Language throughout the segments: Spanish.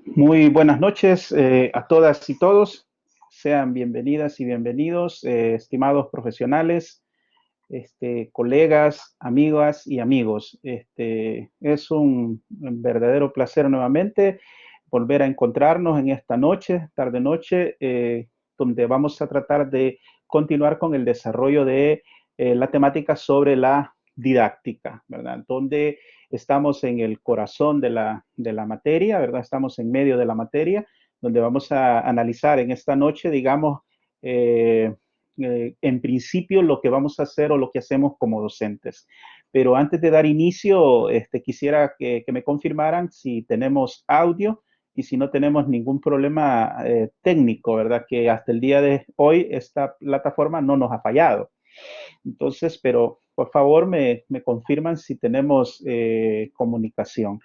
Muy buenas noches a todas y todos. Sean bienvenidas y bienvenidos, estimados profesionales, colegas, amigas y amigos. Es un verdadero placer nuevamente volver a encontrarnos en esta noche, tarde-noche, donde vamos a tratar de continuar con el desarrollo de la temática sobre la didáctica, ¿verdad? Donde estamos en el corazón de la materia, ¿verdad? Estamos en medio de la materia, donde vamos a analizar en esta noche, digamos, en principio lo que vamos a hacer o lo que hacemos como docentes. Pero antes de dar inicio, quisiera que me confirmaran si tenemos audio y si no tenemos ningún problema técnico, ¿verdad? Que hasta el día de hoy esta plataforma no nos ha fallado. Entonces, pero por favor me confirman si tenemos comunicación.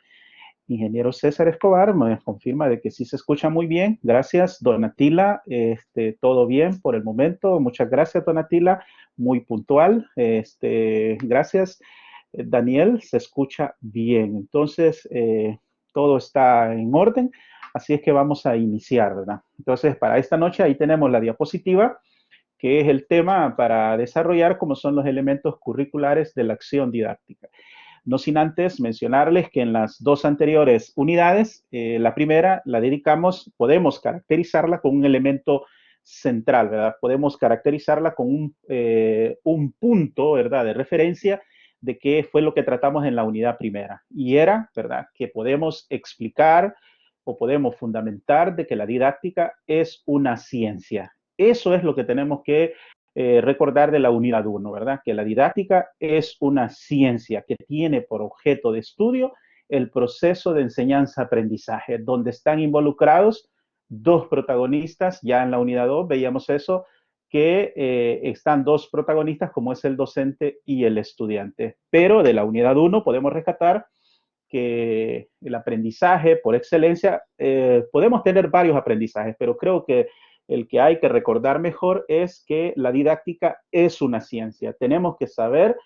Ingeniero César Escobar me confirma de que sí se escucha muy bien. Gracias, Donatila. Todo bien por el momento. Muchas gracias, Donatila. Muy puntual. Gracias. Daniel, se escucha bien. Entonces, todo está en orden. Así es que vamos a iniciar, ¿verdad? Entonces, para esta noche ahí tenemos la diapositiva, que es el tema para desarrollar cómo son los elementos curriculares de la acción didáctica. No sin antes mencionarles que en las dos anteriores unidades, la primera la dedicamos, podemos caracterizarla con un elemento central, ¿verdad? Podemos caracterizarla con un punto, ¿verdad?, de referencia de qué fue lo que tratamos en la unidad primera. Y era, ¿verdad?, que podemos explicar o podemos fundamentar de que la didáctica es una ciencia. Eso es lo que tenemos que recordar de la unidad 1, ¿verdad? Que la didáctica es una ciencia que tiene por objeto de estudio el proceso de enseñanza-aprendizaje, donde están involucrados dos protagonistas. Ya en la unidad 2 veíamos eso, que están dos protagonistas como es el docente y el estudiante. Pero de la unidad 1 podemos rescatar que el aprendizaje por excelencia, podemos tener varios aprendizajes, pero creo que el que hay que recordar mejor es que la didáctica es una ciencia. Tenemos que saber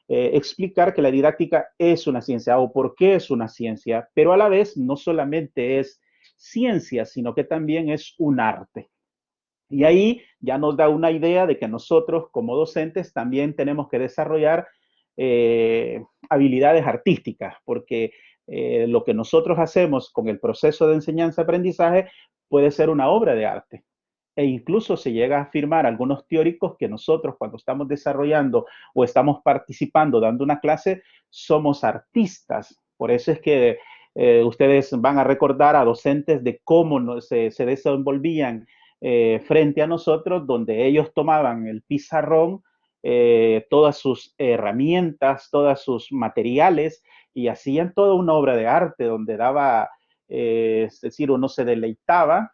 explicar que la didáctica es una ciencia o por qué es una ciencia, pero a la vez no solamente es ciencia, sino que también es un arte. Y ahí ya nos da una idea de que nosotros como docentes también tenemos que desarrollar habilidades artísticas, porque lo que nosotros hacemos con el proceso de enseñanza-aprendizaje puede ser una obra de arte. E incluso se llega a afirmar algunos teóricos que nosotros cuando estamos desarrollando o estamos participando dando una clase, somos artistas. Por eso es que ustedes van a recordar a docentes de cómo se desenvolvían frente a nosotros, donde ellos tomaban el pizarrón, todas sus herramientas, todos sus materiales y hacían toda una obra de arte donde daba, es decir, uno se deleitaba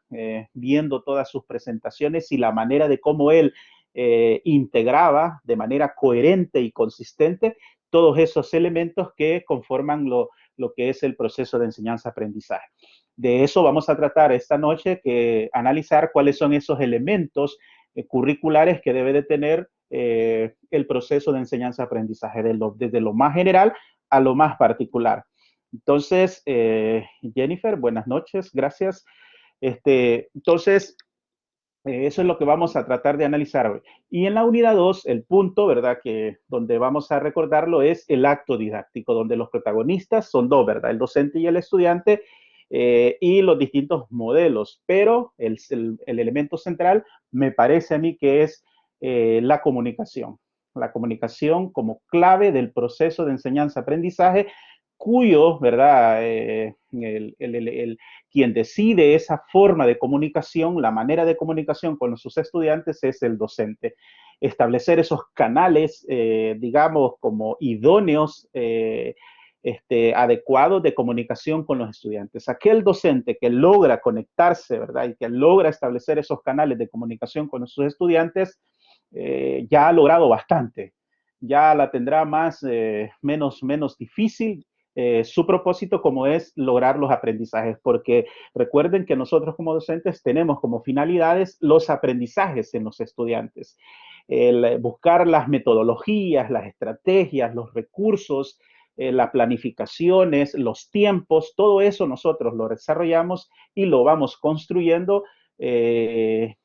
viendo todas sus presentaciones y la manera de cómo él integraba de manera coherente y consistente todos esos elementos que conforman lo que es el proceso de enseñanza-aprendizaje. De eso vamos a tratar esta noche, que analizar cuáles son esos elementos curriculares que debe de tener el proceso de enseñanza-aprendizaje, desde lo más general a lo más particular. Entonces, Jennifer, buenas noches, gracias. Entonces, eso es lo que vamos a tratar de analizar hoy. Y en la unidad 2, el punto, ¿verdad? Que donde vamos a recordarlo es el acto didáctico, donde los protagonistas son dos, ¿verdad? El docente y el estudiante, y los distintos modelos. Pero el elemento central me parece a mí que es la comunicación. La comunicación como clave del proceso de enseñanza-aprendizaje, cuyo, ¿verdad? Quien decide esa forma de comunicación, la manera de comunicación con sus estudiantes es el docente. Establecer esos canales, digamos, como idóneos, adecuados de comunicación con los estudiantes. Aquel docente que logra conectarse, ¿verdad? Y que logra establecer esos canales de comunicación con sus estudiantes, ya ha logrado bastante. Ya la tendrá menos difícil su propósito, como es lograr los aprendizajes, porque recuerden que nosotros como docentes tenemos como finalidades los aprendizajes en los estudiantes, el buscar las metodologías, las estrategias, los recursos, las planificaciones, los tiempos, todo eso nosotros lo desarrollamos y lo vamos construyendo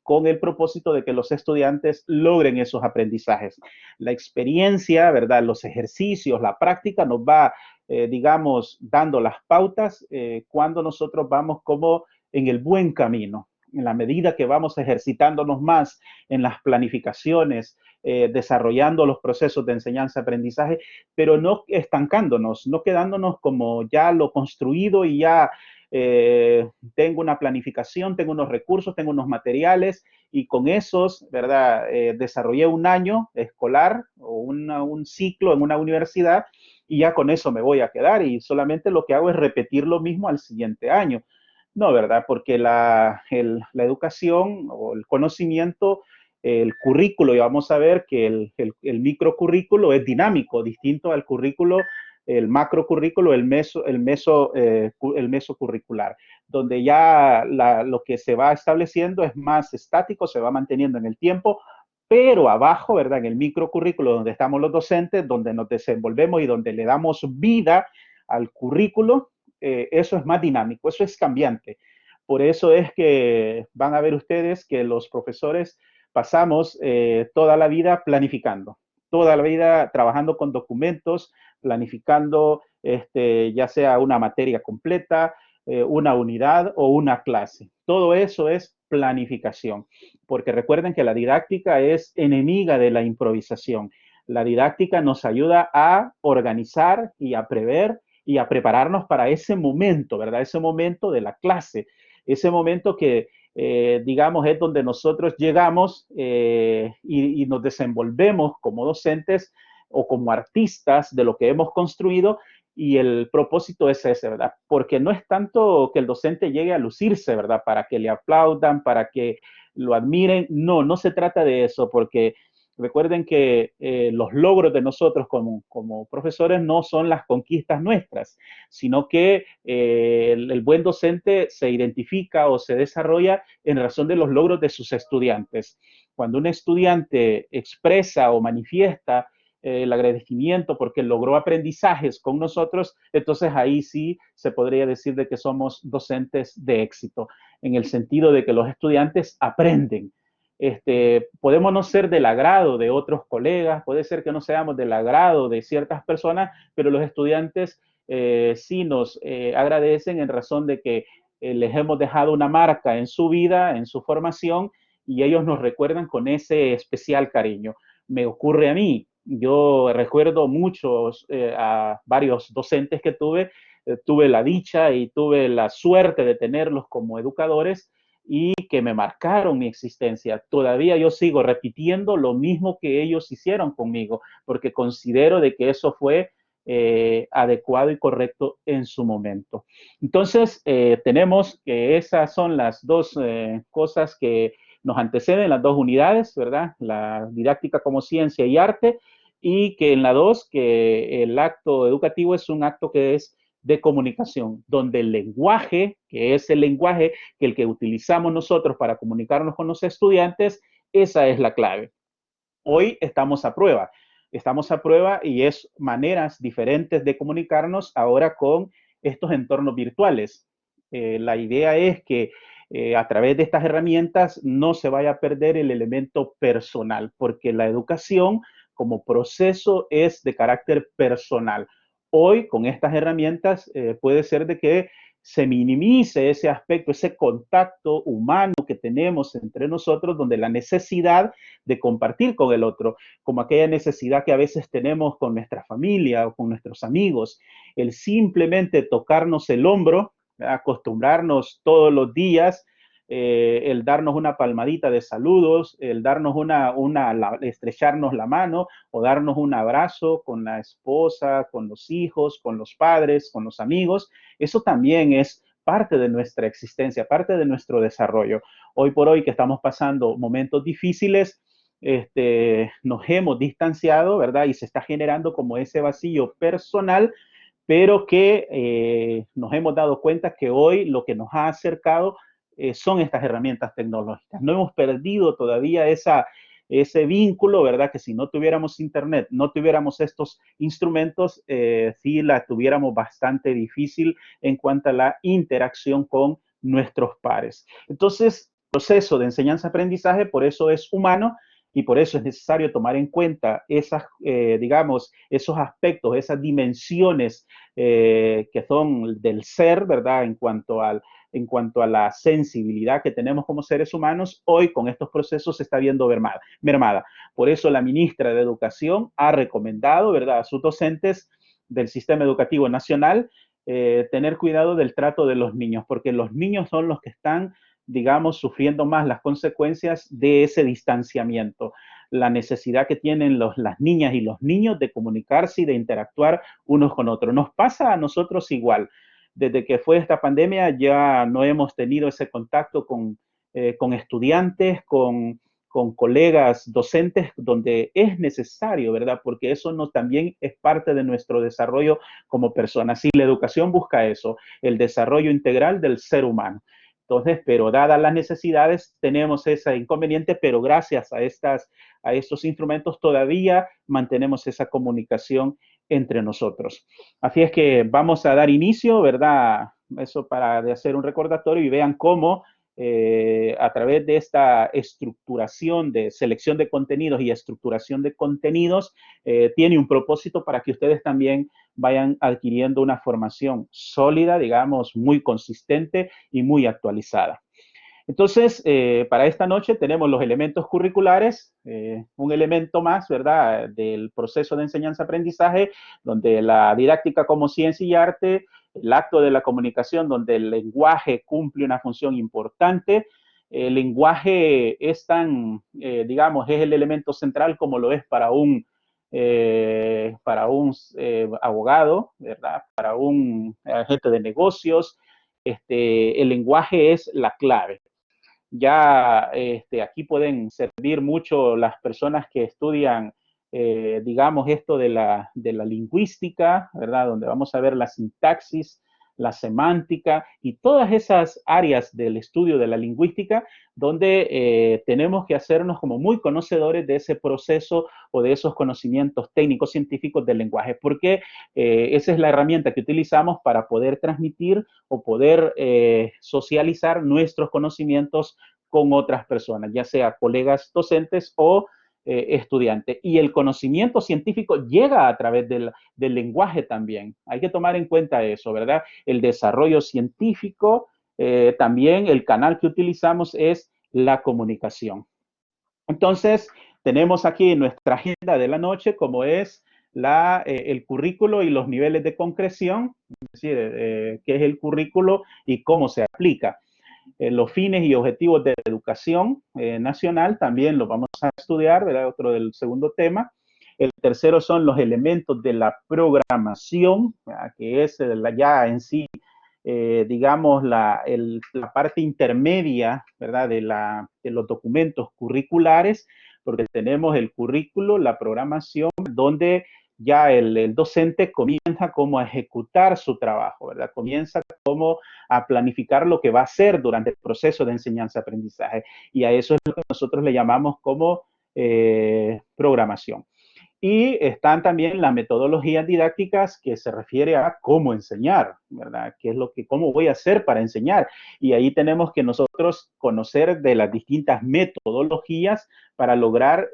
con el propósito de que los estudiantes logren esos aprendizajes. La experiencia, ¿verdad? Los ejercicios, la práctica nos va, digamos, dando las pautas cuando nosotros vamos como en el buen camino. En la medida que vamos ejercitándonos más en las planificaciones, desarrollando los procesos de enseñanza-aprendizaje, pero no estancándonos, no quedándonos como ya lo construido y ya tengo una planificación, tengo unos recursos, tengo unos materiales y con esos, ¿verdad? Desarrollé un año escolar o un ciclo en una universidad y ya con eso me voy a quedar y solamente lo que hago es repetir lo mismo al siguiente año. No, ¿verdad? Porque la educación o el conocimiento, el currículo, y vamos a ver que el microcurrículo es dinámico, distinto al currículo, el macrocurrículo, el mesocurricular, donde ya lo que se va estableciendo es más estático, se va manteniendo en el tiempo, pero abajo, ¿verdad? En el microcurrículo donde estamos los docentes, donde nos desenvolvemos y donde le damos vida al currículo, eso es más dinámico, eso es cambiante. Por eso es que van a ver ustedes que los profesores pasamos toda la vida planificando, toda la vida trabajando con documentos, planificando ya sea una materia completa, una unidad o una clase. Todo eso es planificación, porque recuerden que la didáctica es enemiga de la improvisación. La didáctica nos ayuda a organizar y a prever y a prepararnos para ese momento, ¿verdad? Ese momento de la clase, ese momento que, digamos, es donde nosotros llegamos y nos desenvolvemos como docentes o como artistas de lo que hemos construido y el propósito es ese, ¿verdad? Porque no es tanto que el docente llegue a lucirse, ¿verdad? Para que le aplaudan, para que lo admiren. No, no se trata de eso, porque recuerden que los logros de nosotros como profesores no son las conquistas nuestras, sino que el buen docente se identifica o se desarrolla en razón de los logros de sus estudiantes. Cuando un estudiante expresa o manifiesta el agradecimiento porque logró aprendizajes con nosotros, entonces ahí sí se podría decir de que somos docentes de éxito, en el sentido de que los estudiantes aprenden. Podemos no ser del agrado de otros colegas, puede ser que no seamos del agrado de ciertas personas, pero los estudiantes sí nos agradecen en razón de que les hemos dejado una marca en su vida, en su formación, y ellos nos recuerdan con ese especial cariño. Me ocurre a mí, yo recuerdo muchos, a varios docentes que tuve la dicha y tuve la suerte de tenerlos como educadores y que me marcaron mi existencia. Todavía yo sigo repitiendo lo mismo que ellos hicieron conmigo, porque considero de que eso fue adecuado y correcto en su momento. Entonces, tenemos que esas son las dos cosas que nos anteceden, las dos unidades, ¿verdad? La didáctica como ciencia y arte, y que en la dos, que el acto educativo es un acto que es de comunicación, donde el lenguaje, que es el lenguaje que el que utilizamos nosotros para comunicarnos con los estudiantes, esa es la clave. Hoy estamos a prueba y es maneras diferentes de comunicarnos ahora con estos entornos virtuales. La idea es que a través de estas herramientas no se vaya a perder el elemento personal, porque la educación como proceso es de carácter personal. Hoy, con estas herramientas, puede ser de que se minimice ese aspecto, ese contacto humano que tenemos entre nosotros, donde la necesidad de compartir con el otro, como aquella necesidad que a veces tenemos con nuestra familia o con nuestros amigos, el simplemente tocarnos el hombro, acostumbrarnos todos los días, el darnos una palmadita de saludos, el darnos estrecharnos la mano o darnos un abrazo con la esposa, con los hijos, con los padres, con los amigos, eso también es parte de nuestra existencia, parte de nuestro desarrollo. Hoy por hoy que estamos pasando momentos difíciles, nos hemos distanciado, ¿verdad? Y se está generando como ese vacío personal, pero que nos hemos dado cuenta que hoy lo que nos ha acercado son estas herramientas tecnológicas. No hemos perdido todavía ese vínculo, ¿verdad? Que si no tuviéramos internet, no tuviéramos estos instrumentos, sí la tuviéramos bastante difícil en cuanto a la interacción con nuestros pares. Entonces, el proceso de enseñanza-aprendizaje, por eso es humano y por eso es necesario tomar en cuenta esas, digamos, esos aspectos, esas dimensiones que son del ser, ¿verdad? En cuanto a la sensibilidad que tenemos como seres humanos, hoy con estos procesos se está viendo mermada. Por eso la ministra de Educación ha recomendado, ¿verdad?, a sus docentes del sistema educativo nacional tener cuidado del trato de los niños, porque los niños son los que están, digamos, sufriendo más las consecuencias de ese distanciamiento, la necesidad que tienen las niñas y los niños de comunicarse y de interactuar unos con otros. Nos pasa a nosotros igual. Desde que fue esta pandemia ya no hemos tenido ese contacto con estudiantes, con colegas docentes, donde es necesario, ¿verdad? Porque eso también es parte de nuestro desarrollo como personas. Y la educación busca eso, el desarrollo integral del ser humano. Entonces, pero dadas las necesidades, tenemos ese inconveniente, pero gracias a estos instrumentos todavía mantenemos esa comunicación entre nosotros. Así es que vamos a dar inicio, ¿verdad? Eso para hacer un recordatorio y vean cómo a través de esta estructuración de selección de contenidos y estructuración de contenidos, tiene un propósito para que ustedes también vayan adquiriendo una formación sólida, digamos, muy consistente y muy actualizada. Entonces, para esta noche tenemos los elementos curriculares, un elemento más, ¿verdad?, del proceso de enseñanza-aprendizaje, donde la didáctica como ciencia y arte, el acto de la comunicación, donde el lenguaje cumple una función importante. El lenguaje es tan, digamos, es el elemento central como lo es para un abogado, ¿verdad?, para un agente de negocios. El lenguaje es la clave. Ya aquí pueden servir mucho las personas que estudian, digamos, esto de la lingüística, ¿verdad? Donde vamos a ver la sintaxis, la semántica y todas esas áreas del estudio de la lingüística donde tenemos que hacernos como muy conocedores de ese proceso o de esos conocimientos técnicos científicos del lenguaje, porque esa es la herramienta que utilizamos para poder transmitir o poder socializar nuestros conocimientos con otras personas, ya sea colegas docentes o estudiantes. Y el conocimiento científico llega a través del lenguaje también. Hay que tomar en cuenta eso, ¿verdad? El desarrollo científico, también el canal que utilizamos es la comunicación. Entonces, tenemos aquí nuestra agenda de la noche, como es el currículo y los niveles de concreción, es decir, qué es el currículo y cómo se aplica. Los fines y objetivos de la educación nacional también los vamos a estudiar, ¿verdad? Otro del segundo tema. El tercero son los elementos de la programación, ¿verdad?, que es ya en sí, digamos, la parte intermedia, ¿verdad?, de los documentos curriculares, porque tenemos el currículo, la programación, donde ya el docente comienza como a ejecutar su trabajo, ¿verdad? Comienza como a planificar lo que va a hacer durante el proceso de enseñanza-aprendizaje. Y a eso es lo que nosotros le llamamos como programación. Y están también las metodologías didácticas que se refiere a cómo enseñar, ¿verdad? ¿Qué es cómo voy a hacer para enseñar? Y ahí tenemos que nosotros conocer de las distintas metodologías para lograr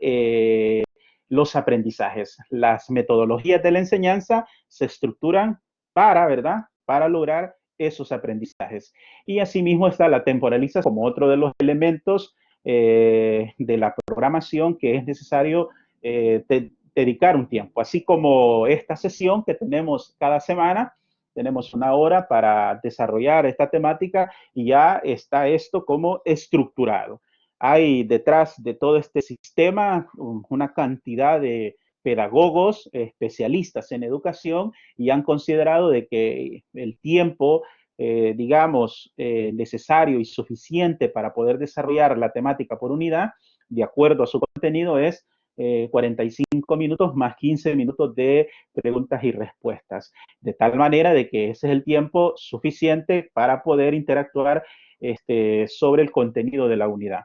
los aprendizajes. Las metodologías de la enseñanza se estructuran ¿verdad?, para lograr esos aprendizajes. Y asimismo está la temporalización como otro de los elementos de la programación que es necesario dedicar un tiempo. Así como esta sesión que tenemos cada semana, tenemos una hora para desarrollar esta temática y ya está esto como estructurado. Hay detrás de todo este sistema una cantidad de pedagogos, especialistas en educación, y han considerado de que el tiempo, digamos, necesario y suficiente para poder desarrollar la temática por unidad, de acuerdo a su contenido, es 45 minutos más 15 minutos de preguntas y respuestas, de tal manera de que ese es el tiempo suficiente para poder interactuar sobre el contenido de la unidad.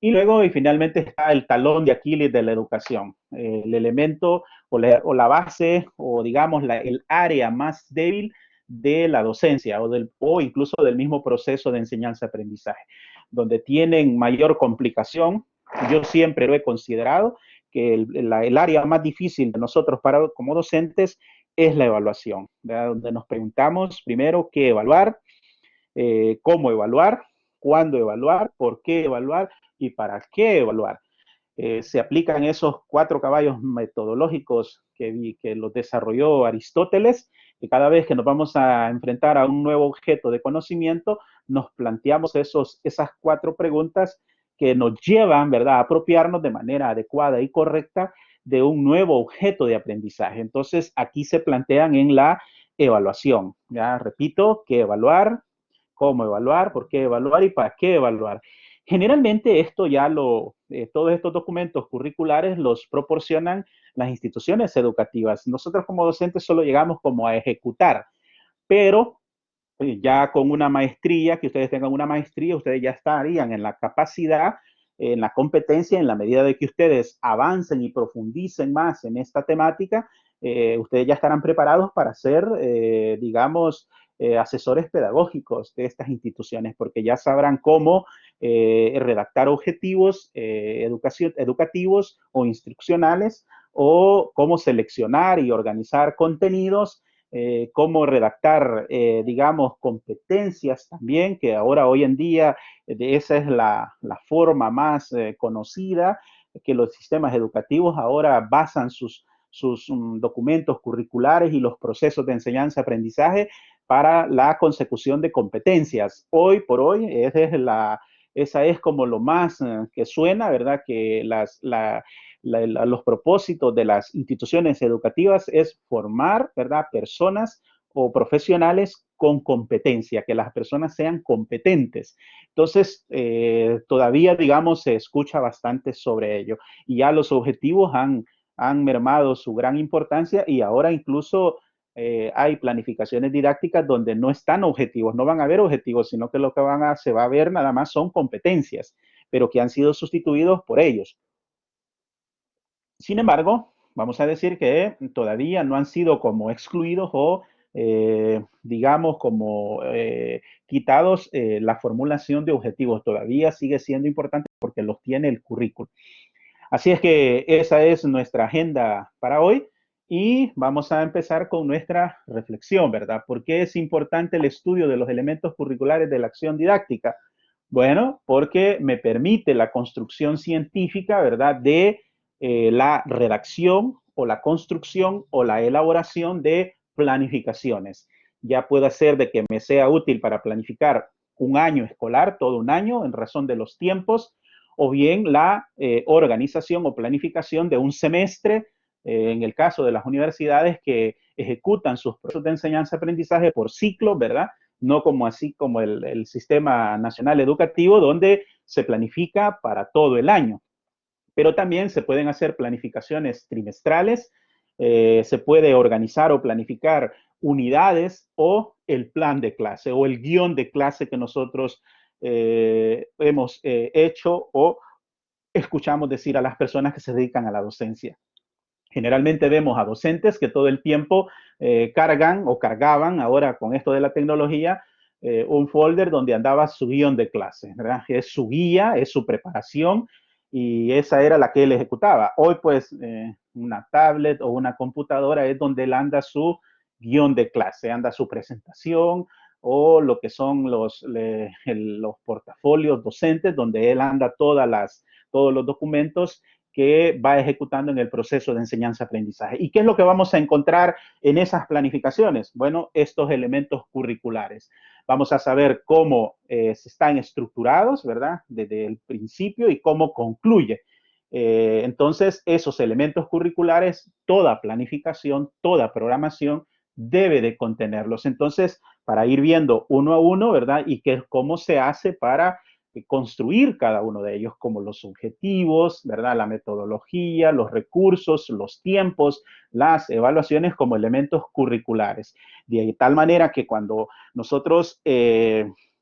Y luego, y finalmente, está el talón de Aquiles de la educación, el elemento o la base, o digamos, el área más débil de la docencia o incluso del mismo proceso de enseñanza-aprendizaje, donde tienen mayor complicación. Yo siempre lo he considerado que el área más difícil de nosotros como docentes es la evaluación, ¿verdad? Donde nos preguntamos primero qué evaluar, cómo evaluar, cuándo evaluar, por qué evaluar y para qué evaluar. Se aplican esos 4 caballos metodológicos que los desarrolló Aristóteles, y cada vez que nos vamos a enfrentar a un nuevo objeto de conocimiento, nos planteamos esas 4 preguntas que nos llevan, ¿verdad?, a apropiarnos de manera adecuada y correcta de un nuevo objeto de aprendizaje. Entonces, aquí se plantean en la evaluación. Ya repito, qué evaluar, cómo evaluar, por qué evaluar y para qué evaluar. Generalmente todos estos documentos curriculares los proporcionan las instituciones educativas. Nosotros como docentes solo llegamos como a ejecutar, pero ya con una maestría, que ustedes tengan una maestría, ustedes ya estarían en la capacidad, en la competencia, en la medida de que ustedes avancen y profundicen más en esta temática, ustedes ya estarán preparados para ser, digamos, asesores pedagógicos de estas instituciones, porque ya sabrán cómo redactar objetivos educativos o instruccionales, o cómo seleccionar y organizar contenidos, cómo redactar, digamos, competencias también, que ahora hoy en día esa es la forma más conocida, que los sistemas educativos ahora basan sus documentos curriculares y los procesos de enseñanza-aprendizaje para la consecución de competencias. Hoy por hoy, esa es como lo más que suena, ¿verdad? Que los propósitos de las instituciones educativas es formar, ¿verdad?, personas o profesionales con competencia, que las personas sean competentes. Entonces, todavía, digamos, se escucha bastante sobre ello, y ya los objetivos han mermado su gran importancia, y ahora incluso hay planificaciones didácticas donde no están objetivos, no van a haber objetivos, sino que lo que se va a ver nada más son competencias, pero que han sido sustituidos por ellos. Sin embargo, vamos a decir que todavía no han sido como excluidos o, digamos, como quitados la formulación de objetivos. Todavía sigue siendo importante porque los tiene el currículo. Así es que esa es nuestra agenda para hoy, y vamos a empezar con nuestra reflexión, ¿verdad? ¿Por qué es importante el estudio de los elementos curriculares de la acción didáctica? Bueno, porque me permite la construcción científica, ¿verdad?, de la redacción o la construcción o la elaboración de planificaciones. Ya puede ser de que me sea útil para planificar un año escolar, todo un año, en razón de los tiempos, o bien la organización o planificación de un semestre, en el caso de las universidades que ejecutan sus procesos de enseñanza-aprendizaje por ciclo, ¿verdad? No como así como el sistema nacional educativo, donde se planifica para todo el año. Pero también se pueden hacer planificaciones trimestrales, se puede organizar o planificar unidades o el plan de clase o el guión de clase que nosotros hemos hecho o escuchamos decir a las personas que se dedican a la docencia. Generalmente vemos a docentes que todo el tiempo cargan o cargaban, ahora con esto de la tecnología, un folder donde andaba su guión de clase, ¿verdad? Es su guía, es su preparación, y esa era la que él ejecutaba. Hoy, pues, una tablet o una computadora es donde él anda su guión de clase, anda su presentación o lo que son los portafolios docentes, donde él anda todos los documentos que va ejecutando en el proceso de enseñanza-aprendizaje. ¿Y qué es lo que vamos a encontrar en esas planificaciones? Bueno, estos elementos curriculares. Vamos a saber cómo están estructurados, ¿verdad?, desde el principio, y cómo concluye. Entonces, esos elementos curriculares, toda planificación, toda programación debe de contenerlos. Entonces, para ir viendo uno a uno, ¿verdad?, y cómo se hace para construir cada uno de ellos, como los objetivos, ¿verdad?, la metodología, los recursos, los tiempos, las evaluaciones como elementos curriculares. De tal manera que cuando nosotros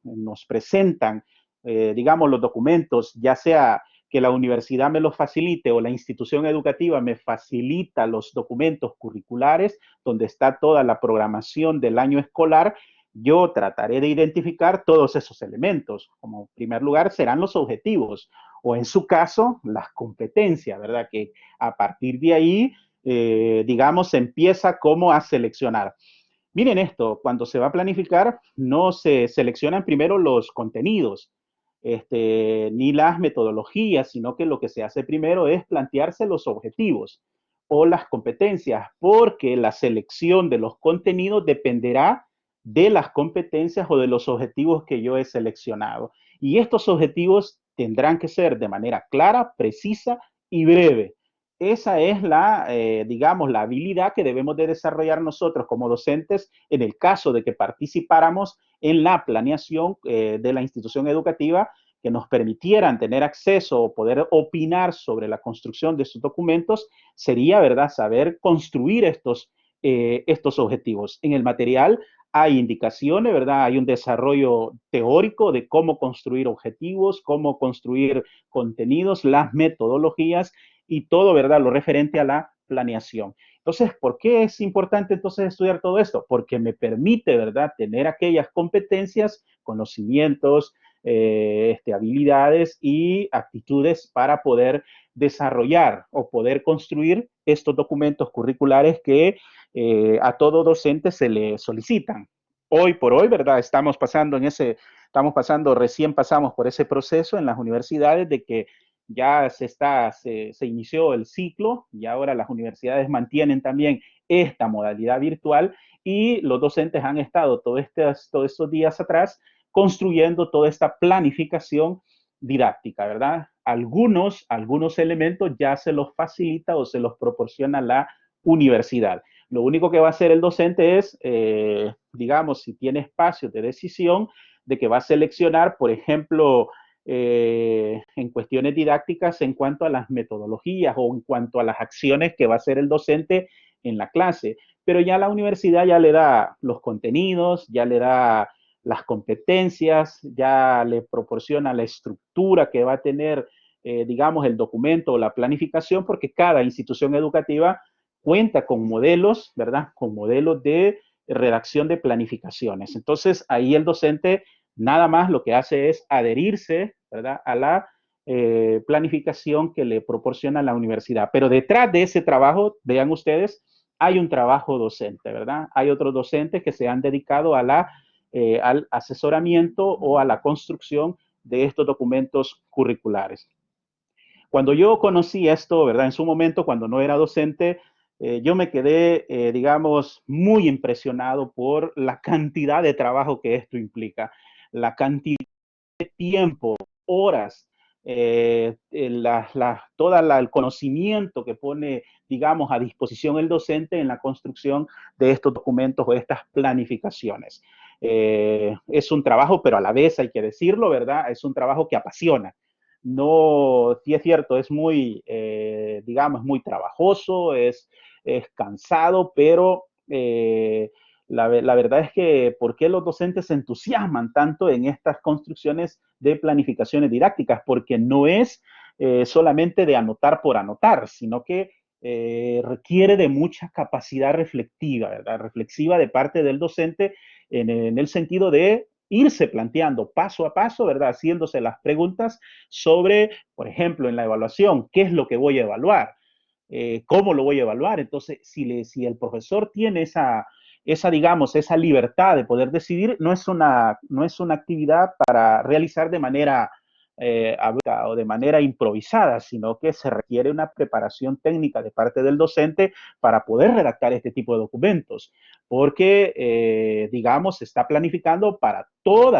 nos presentan digamos, los documentos, ya sea que la universidad me los facilite o la institución educativa me facilita los documentos curriculares donde está toda la programación del año escolar, yo trataré de identificar todos esos elementos. Como primer lugar serán los objetivos o en su caso las competencias, ¿verdad? Que a partir de ahí, digamos, se empieza como a seleccionar. Miren esto, cuando se va a planificar, no se seleccionan primero los contenidos, ni las metodologías, sino que lo que se hace primero es plantearse los objetivos o las competencias, porque la selección de los contenidos dependerá de las competencias o de los objetivos que yo he seleccionado. Y estos objetivos tendrán que ser de manera clara, precisa y breve. Esa es digamos, la habilidad que debemos de desarrollar nosotros como docentes en el caso de que participáramos en la planeación de la institución educativa, que nos permitieran tener acceso o poder opinar sobre la construcción de estos documentos, sería, ¿verdad?, saber construir estos objetivos. En el material hay indicaciones, ¿verdad? Hay un desarrollo teórico de cómo construir objetivos, cómo construir contenidos, las metodologías y todo, ¿verdad? Lo referente a la planeación. Entonces, ¿por qué es importante entonces estudiar todo esto? Porque me permite, ¿verdad?, tener aquellas competencias, conocimientos, habilidades y actitudes para poder desarrollar o poder construir estos documentos curriculares que a todo docente se le solicitan. Hoy por hoy, ¿verdad? Recién pasamos por ese proceso en las universidades de que ya se inició el ciclo y ahora las universidades mantienen también esta modalidad virtual y los docentes han estado todos estos días atrás construyendo toda esta planificación didáctica, ¿verdad? Algunos elementos ya se los facilita o se los proporciona la universidad. Lo único que va a hacer el docente es, digamos, si tiene espacio de decisión, de que va a seleccionar, por ejemplo, en cuestiones didácticas en cuanto a las metodologías o en cuanto a las acciones que va a hacer el docente en la clase. Pero ya la universidad ya le da los contenidos, ya le da las competencias, ya le proporciona la estructura que va a tener, digamos, el documento o la planificación, porque cada institución educativa cuenta con modelos, ¿verdad? Con modelos de redacción de planificaciones. Entonces, ahí el docente nada más lo que hace es adherirse, ¿verdad?, a la planificación que le proporciona la universidad. Pero detrás de ese trabajo, vean ustedes, hay un trabajo docente, ¿verdad? Hay otros docentes que se han dedicado al asesoramiento o a la construcción de estos documentos curriculares. Cuando yo conocí esto, ¿verdad? En su momento, cuando no era docente, yo me quedé, digamos, muy impresionado por la cantidad de trabajo que esto implica, la cantidad de tiempo, horas, todo el conocimiento que pone, digamos, a disposición el docente en la construcción de estos documentos o de estas planificaciones. Es un trabajo, pero a la vez hay que decirlo, ¿verdad? Es un trabajo que apasiona. No, sí es cierto, es muy, digamos, muy trabajoso, es cansado, pero la verdad es que ¿por qué los docentes se entusiasman tanto en estas construcciones de planificaciones didácticas? Porque no es solamente de anotar por anotar, sino que requiere de mucha capacidad reflectiva, ¿verdad? Reflexiva de parte del docente en el sentido de irse planteando paso a paso, ¿verdad? Haciéndose las preguntas sobre, por ejemplo, en la evaluación, ¿qué es lo que voy a evaluar? ¿Cómo lo voy a evaluar? Entonces, si el profesor tiene digamos, esa libertad de poder decidir, no es una actividad para realizar de manera abrupta o de manera improvisada, sino que se requiere una preparación técnica de parte del docente para poder redactar este tipo de documentos, porque, digamos, se está planificando para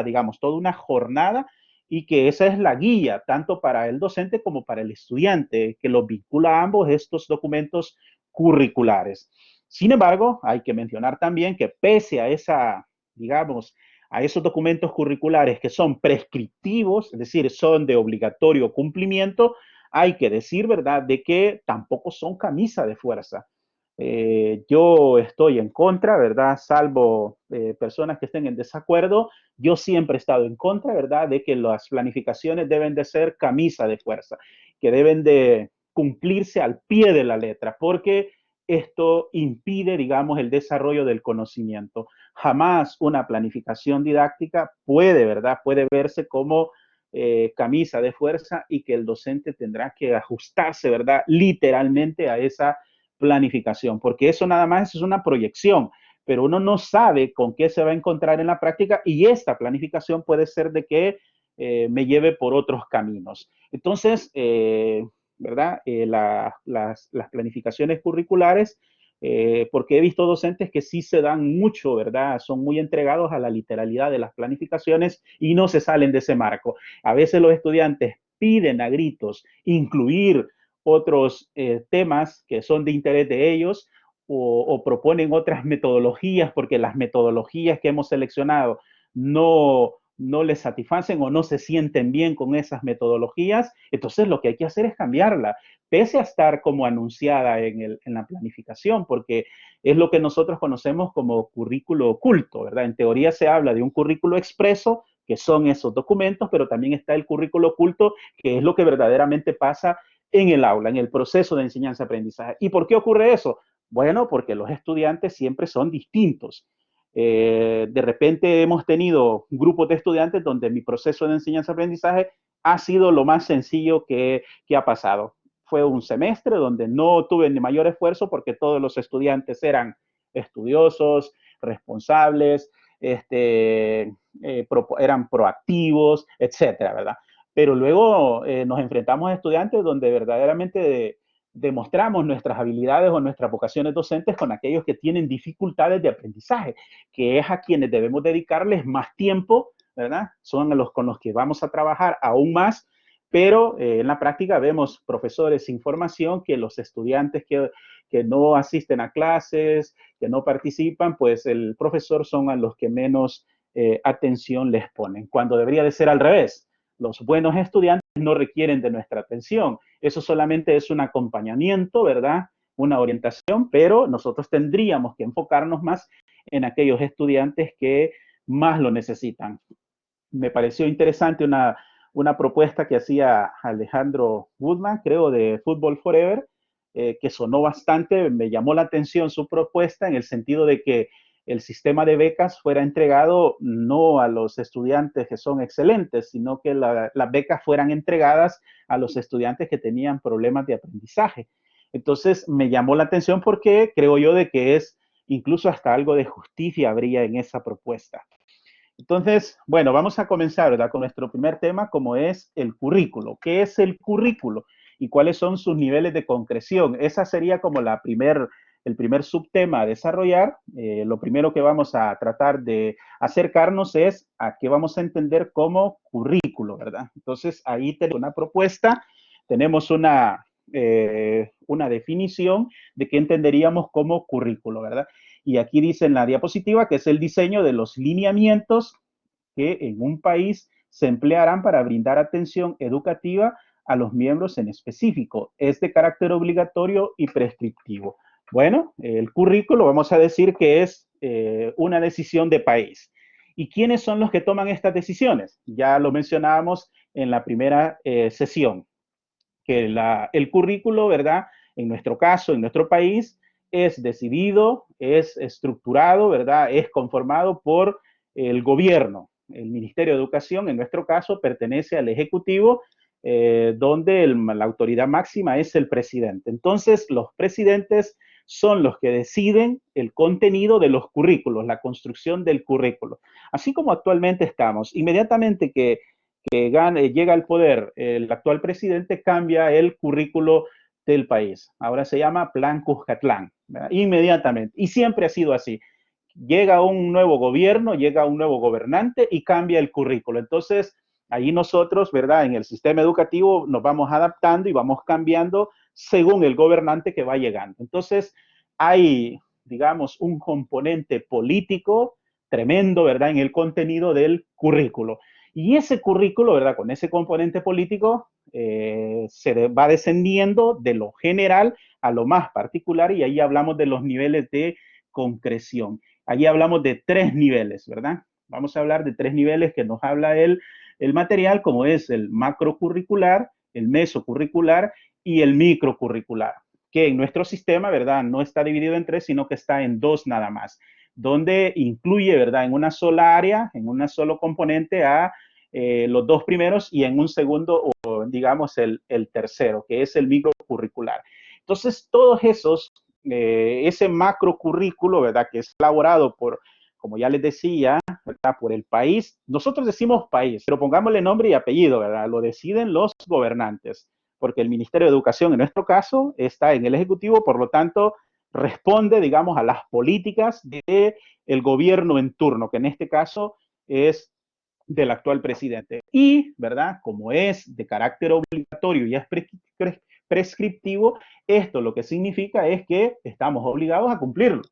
digamos, toda una jornada y que esa es la guía, tanto para el docente como para el estudiante, que los vincula a ambos estos documentos curriculares. Sin embargo, hay que mencionar también que pese digamos, a esos documentos curriculares que son prescriptivos, es decir, son de obligatorio cumplimiento, hay que decir, ¿verdad?, de que tampoco son camisa de fuerza. Yo estoy en contra, ¿verdad? Salvo personas que estén en desacuerdo, yo siempre he estado en contra, ¿verdad? De que las planificaciones deben de ser camisa de fuerza, que deben de cumplirse al pie de la letra, porque esto impide, digamos, el desarrollo del conocimiento. Jamás una planificación didáctica puede, ¿verdad? Puede verse como camisa de fuerza y que el docente tendrá que ajustarse, ¿verdad? Literalmente a esa planificación, porque eso nada más es una proyección, pero uno no sabe con qué se va a encontrar en la práctica y esta planificación puede ser de que me lleve por otros caminos. Entonces, ¿verdad? Las planificaciones curriculares, porque he visto docentes que sí se dan mucho, ¿verdad? Son muy entregados a la literalidad de las planificaciones y no se salen de ese marco. A veces los estudiantes piden a gritos incluir otros temas que son de interés de ellos o proponen otras metodologías porque las metodologías que hemos seleccionado no les satisfacen o no se sienten bien con esas metodologías, entonces lo que hay que hacer es cambiarla, pese a estar como anunciada en la planificación, porque es lo que nosotros conocemos como currículo oculto, ¿verdad? En teoría se habla de un currículo expreso, que son esos documentos, pero también está el currículo oculto, que es lo que verdaderamente pasa en el aula, en el proceso de enseñanza-aprendizaje. ¿Y por qué ocurre eso? Bueno, porque los estudiantes siempre son distintos. De repente hemos tenido grupos de estudiantes donde mi proceso de enseñanza-aprendizaje ha sido lo más sencillo que ha pasado. Fue un semestre donde no tuve ni mayor esfuerzo porque todos los estudiantes eran estudiosos, responsables, eran proactivos, etcétera, ¿verdad? Pero luego nos enfrentamos a estudiantes donde verdaderamente demostramos nuestras habilidades o nuestras vocaciones docentes con aquellos que tienen dificultades de aprendizaje, que es a quienes debemos dedicarles más tiempo, ¿verdad? Son los con los que vamos a trabajar aún más, pero en la práctica vemos profesores sin formación que los estudiantes que no asisten a clases, que no participan, pues el profesor son a los que menos atención les ponen, cuando debería de ser al revés. Los buenos estudiantes no requieren de nuestra atención. Eso solamente es un acompañamiento, ¿verdad? Una orientación, pero nosotros tendríamos que enfocarnos más en aquellos estudiantes que más lo necesitan. Me pareció interesante una propuesta que hacía Alejandro Woodman, creo, de Football Forever, que sonó bastante, me llamó la atención su propuesta en el sentido de que el sistema de becas fuera entregado no a los estudiantes que son excelentes, sino que las becas fueran entregadas a los estudiantes que tenían problemas de aprendizaje. Entonces me llamó la atención porque creo yo de que es incluso hasta algo de justicia habría en esa propuesta. Entonces, bueno, vamos a comenzar, ¿verdad? Con nuestro primer tema, como es el currículo. ¿Qué es el currículo? ¿Y cuáles son sus niveles de concreción? Esa sería como el primer subtema a desarrollar. Lo primero que vamos a tratar de acercarnos es a qué vamos a entender como currículo, ¿verdad? Entonces, ahí tenemos una propuesta, tenemos una definición de qué entenderíamos como currículo, ¿verdad? Y aquí dice en la diapositiva que es el diseño de los lineamientos que en un país se emplearán para brindar atención educativa a los miembros en específico. Es de carácter obligatorio y prescriptivo. Bueno, el currículo vamos a decir que es una decisión de país. ¿Y quiénes son los que toman estas decisiones? Ya lo mencionábamos en la primera sesión, que el currículo, ¿verdad? En nuestro caso, en nuestro país, es decidido, es estructurado, ¿verdad? Es conformado por el gobierno. El Ministerio de Educación, en nuestro caso, pertenece al Ejecutivo, donde la autoridad máxima es el presidente. Entonces, los presidentes son los que deciden el contenido de los currículos, la construcción del currículo. Así como actualmente estamos, inmediatamente que llega al poder el actual presidente, cambia el currículo del país. Ahora se llama Plan Cuscatlán, ¿verdad? Inmediatamente. Y siempre ha sido así. Llega un nuevo gobierno, llega un nuevo gobernante y cambia el currículo. Entonces, ahí nosotros, ¿verdad? En el sistema educativo nos vamos adaptando y vamos cambiando según el gobernante que va llegando. Entonces, hay, digamos, un componente político tremendo, ¿verdad? En el contenido del currículo. Y ese currículo, ¿verdad? Con ese componente político, va descendiendo de lo general a lo más particular y ahí hablamos de los niveles de concreción. Allí hablamos de 3 niveles, ¿verdad? Vamos a hablar de 3 niveles que nos habla el material, como es el macrocurricular, el mesocurricular y el microcurricular, que en nuestro sistema, ¿verdad? No está dividido en 3, sino que está en 2 nada más, donde incluye, ¿verdad? En una sola área, en un solo componente a los 2 primeros y en un segundo, o digamos el tercero, que es el microcurricular. Entonces, todos esos, ese macrocurrículo, ¿verdad? Que es elaborado por, como ya les decía, ¿verdad? Por el país. Nosotros decimos país, pero pongámosle nombre y apellido, ¿verdad? Lo deciden los gobernantes, porque el Ministerio de Educación, en nuestro caso, está en el Ejecutivo, por lo tanto, responde, digamos, a las políticas del gobierno en turno, que en este caso es del actual presidente. Y, ¿verdad? Como es de carácter obligatorio y es prescriptivo, esto lo que significa es que estamos obligados a cumplirlo.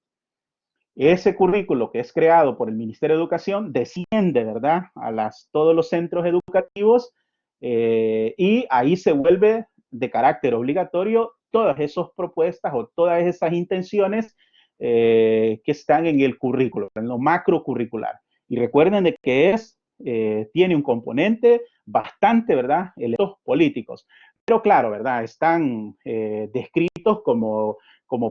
Ese currículo que es creado por el Ministerio de Educación desciende, ¿verdad?, a todos los centros educativos y ahí se vuelve de carácter obligatorio todas esas propuestas o todas esas intenciones que están en el currículo, en lo macrocurricular. Y recuerden de que tiene un componente bastante, ¿verdad?, elementos políticos. Pero claro, ¿verdad?, están descritos como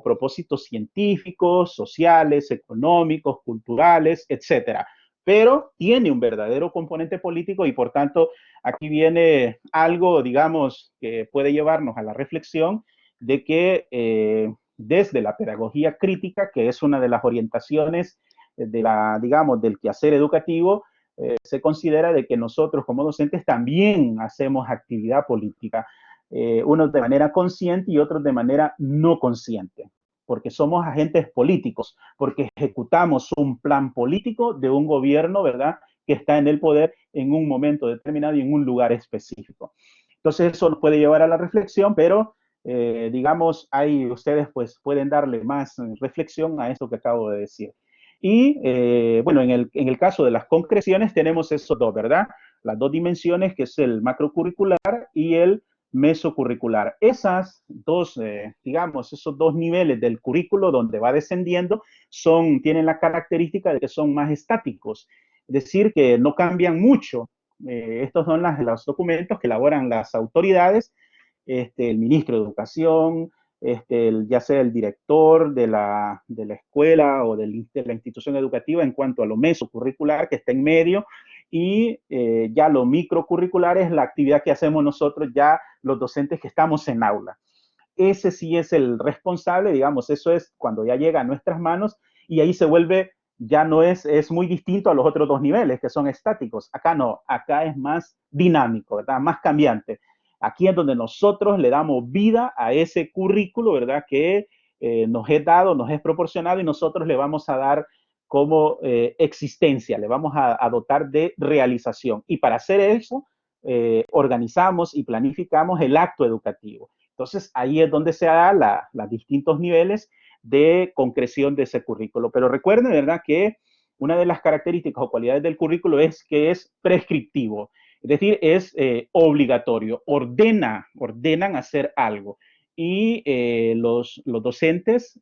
propósitos científicos, sociales, económicos, culturales, etcétera. Pero tiene un verdadero componente político y por tanto aquí viene algo, digamos, que puede llevarnos a la reflexión de que desde la pedagogía crítica, que es una de las orientaciones digamos, del quehacer educativo, se considera de que nosotros como docentes también hacemos actividad política, unos de manera consciente y otros de manera no consciente, porque somos agentes políticos, porque ejecutamos un plan político de un gobierno, ¿verdad?, que está en el poder en un momento determinado y en un lugar específico. Entonces eso nos puede llevar a la reflexión, pero digamos, ahí ustedes pues pueden darle más reflexión a esto que acabo de decir. Y bueno, en el caso de las concreciones tenemos esos dos, ¿verdad? Las dos dimensiones, que es el macrocurricular y el mesocurricular. Esas dos, digamos, esos 2 niveles del currículo donde va descendiendo tienen la característica de que son más estáticos, es decir, que no cambian mucho. Estos son los documentos que elaboran las autoridades, el ministro de Educación, ya sea el director de la escuela o de la institución educativa en cuanto a lo mesocurricular que está en medio, y ya lo microcurricular es la actividad que hacemos nosotros ya los docentes que estamos en aula. Ese sí es el responsable, digamos, eso es cuando ya llega a nuestras manos y ahí se vuelve, ya no es muy distinto a los otros 2 niveles que son estáticos. Acá no, acá es más dinámico, ¿verdad? Más cambiante. Aquí es donde nosotros le damos vida a ese currículo, ¿verdad? Que nos es dado, nos es proporcionado y nosotros le vamos a dar como existencia, le vamos a dotar de realización. Y para hacer eso, organizamos y planificamos el acto educativo. Entonces, ahí es donde se da los distintos niveles de concreción de ese currículo. Pero recuerden, ¿verdad?, que una de las características o cualidades del currículo es que es prescriptivo, es decir, es obligatorio, ordenan hacer algo. Y los docentes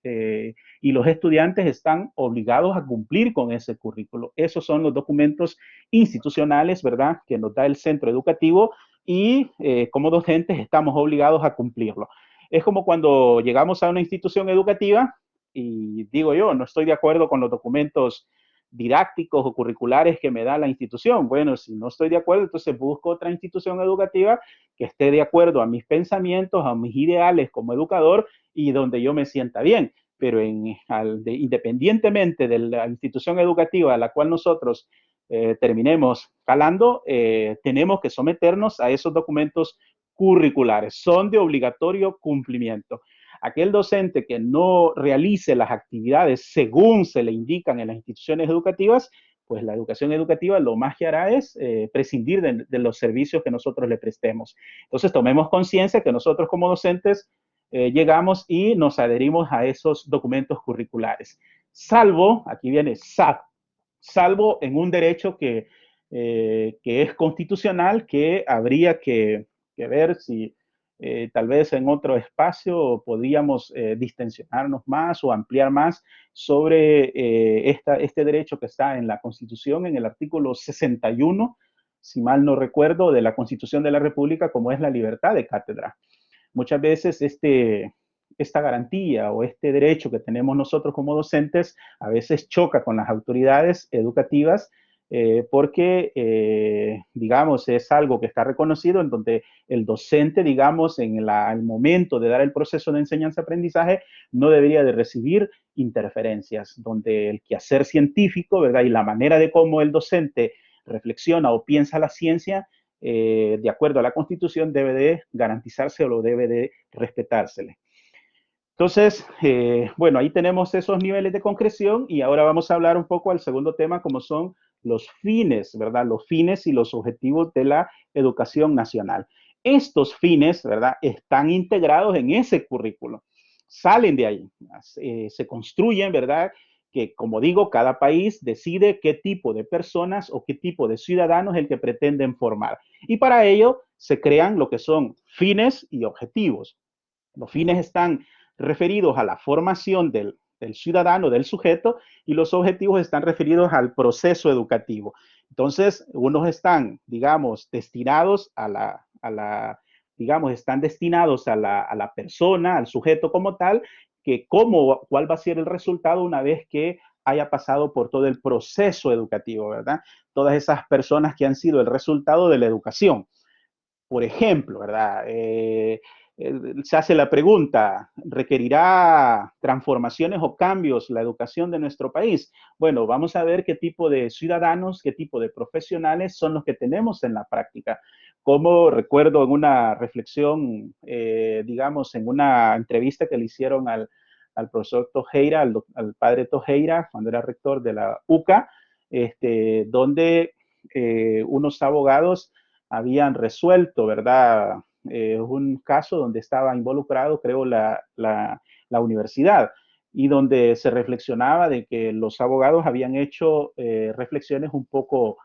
y los estudiantes están obligados a cumplir con ese currículo. Esos son los documentos institucionales, ¿verdad?, que nos da el centro educativo y como docentes estamos obligados a cumplirlo. Es como cuando llegamos a una institución educativa y digo yo, no estoy de acuerdo con los documentos didácticos o curriculares que me da la institución. Bueno, si no estoy de acuerdo, entonces busco otra institución educativa que esté de acuerdo a mis pensamientos, a mis ideales como educador y donde yo me sienta bien. Pero independientemente de la institución educativa a la cual nosotros terminemos calando, tenemos que someternos a esos documentos curriculares. Son de obligatorio cumplimiento. Aquel docente que no realice las actividades según se le indican en las instituciones educativas, pues la educación educativa lo más que hará es prescindir de los servicios que nosotros le prestemos. Entonces, tomemos conciencia que nosotros como docentes llegamos y nos adherimos a esos documentos curriculares. Salvo, aquí viene salvo en un derecho que que es constitucional, que habría que ver si tal vez en otro espacio podríamos distensionarnos más o ampliar más sobre este derecho que está en la Constitución, en el artículo 61, si mal no recuerdo, de la Constitución de la República, como es la libertad de cátedra. Muchas veces esta garantía o este derecho que tenemos nosotros como docentes a veces choca con las autoridades educativas porque, digamos, es algo que está reconocido en donde el docente, digamos, en el momento de dar el proceso de enseñanza-aprendizaje, no debería de recibir interferencias, donde el quehacer científico, ¿verdad? Y la manera de cómo el docente reflexiona o piensa la ciencia, de acuerdo a la Constitución, debe de garantizarse o lo debe de respetársele. Entonces, bueno, ahí tenemos esos niveles de concreción y ahora vamos a hablar un poco al segundo tema, como son los fines, ¿verdad? Los fines y los objetivos de la educación nacional. Estos fines, ¿verdad? Están integrados en ese currículo. Salen de ahí, se construyen, ¿verdad? Que, como digo, cada país decide qué tipo de personas o qué tipo de ciudadanos es el que pretenden formar. Y para ello se crean lo que son fines y objetivos. Los fines están referidos a la formación del ciudadano, del sujeto, y los objetivos están referidos al proceso educativo. Entonces, unos están, digamos, destinados digamos, están destinados a la persona, al sujeto como tal, que cuál va a ser el resultado una vez que haya pasado por todo el proceso educativo, ¿verdad? Todas esas personas que han sido el resultado de la educación. Por ejemplo, ¿verdad? Se hace la pregunta, ¿requerirá transformaciones o cambios la educación de nuestro país? Bueno, vamos a ver qué tipo de ciudadanos, qué tipo de profesionales son los que tenemos en la práctica. Como recuerdo en una reflexión, digamos, en una entrevista que le hicieron al profesor Tojeira, al padre Tojeira, cuando era rector de la UCA, donde unos abogados habían resuelto, ¿verdad? Un caso donde estaba involucrado, creo, la universidad y donde se reflexionaba de que los abogados habían hecho reflexiones un poco,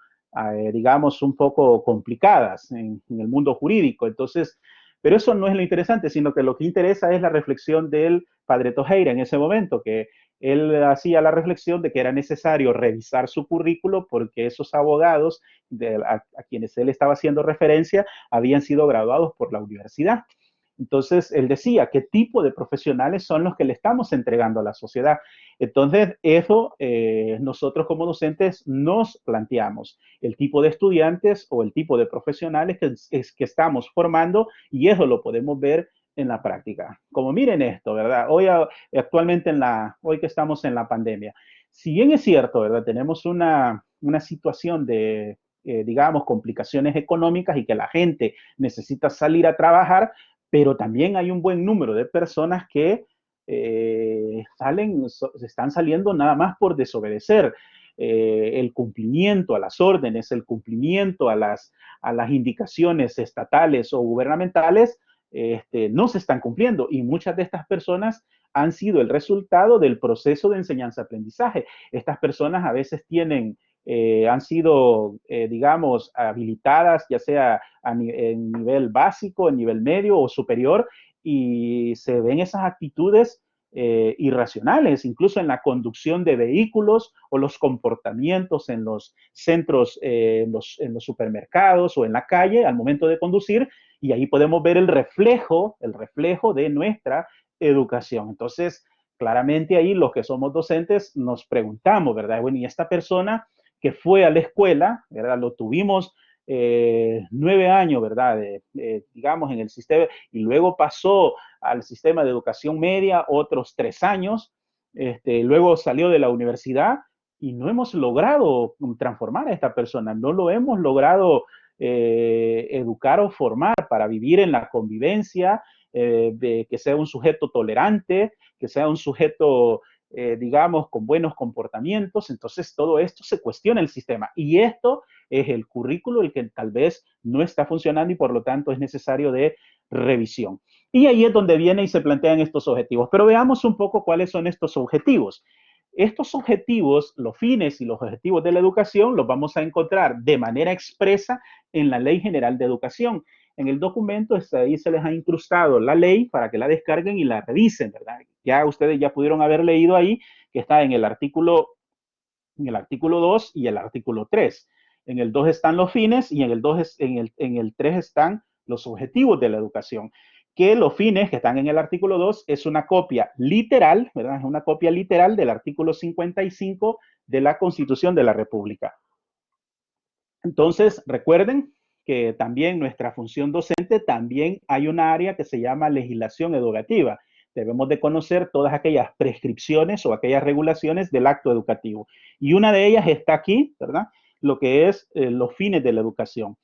digamos, un poco complicadas en el mundo jurídico. Entonces, pero eso no es lo interesante, sino que lo que interesa es la reflexión del padre Tojeira en ese momento, que él hacía la reflexión de que era necesario revisar su currículo porque esos abogados a quienes él estaba haciendo referencia habían sido graduados por la universidad. Entonces, él decía, ¿qué tipo de profesionales son los que le estamos entregando a la sociedad? Entonces, eso nosotros como docentes nos planteamos, el tipo de estudiantes o el tipo de profesionales que estamos formando y eso lo podemos ver en la práctica. Como miren esto, ¿verdad? Actualmente hoy que estamos en la pandemia, si bien es cierto, ¿verdad? Tenemos una situación de, digamos, complicaciones económicas y que la gente necesita salir a trabajar, pero también hay un buen número de personas que están saliendo nada más por desobedecer el cumplimiento a las órdenes, el cumplimiento a las indicaciones estatales o gubernamentales, no se están cumpliendo y muchas de estas personas han sido el resultado del proceso de enseñanza-aprendizaje. Estas personas a veces han sido, digamos, habilitadas, ya sea en nivel básico, en nivel medio o superior, y se ven esas actitudes irracionales, incluso en la conducción de vehículos o los comportamientos en los centros, en los supermercados o en la calle al momento de conducir, y ahí podemos ver el reflejo de nuestra educación. Entonces, claramente ahí los que somos docentes nos preguntamos, ¿verdad? Bueno, ¿y esta persona que fue a la escuela, ¿verdad? Lo tuvimos 9 años, ¿verdad? Digamos, en el sistema, y luego pasó al sistema de educación media otros 3 años, luego salió de la universidad y no hemos logrado transformar a esta persona, no lo hemos logrado educar o formar para vivir en la convivencia, de que sea un sujeto tolerante, que sea un sujeto, digamos, con buenos comportamientos. Entonces, todo esto se cuestiona el sistema. Y esto es el currículo el que tal vez no está funcionando y por lo tanto es necesario de revisión. Y ahí es donde viene y se plantean estos objetivos. Pero veamos un poco cuáles son estos objetivos. Estos objetivos, los fines y los objetivos de la educación, los vamos a encontrar de manera expresa en la Ley General de Educación. En el documento ahí se les ha incrustado la ley para que la descarguen y la revisen, ¿verdad? Ya ustedes ya pudieron haber leído ahí que está en el artículo 2 y el artículo 3. En el 2 están los fines y en el, 2 en el 3 están los objetivos de la educación. Que los fines que están en el artículo 2 es una copia literal, ¿verdad? Es una copia literal del artículo 55 de la Constitución de la República. Entonces, recuerden que también nuestra función docente, también hay una área que se llama legislación educativa. Debemos de conocer todas aquellas prescripciones o aquellas regulaciones del acto educativo. Y una de ellas está aquí, ¿verdad? Lo que es los fines de la educación.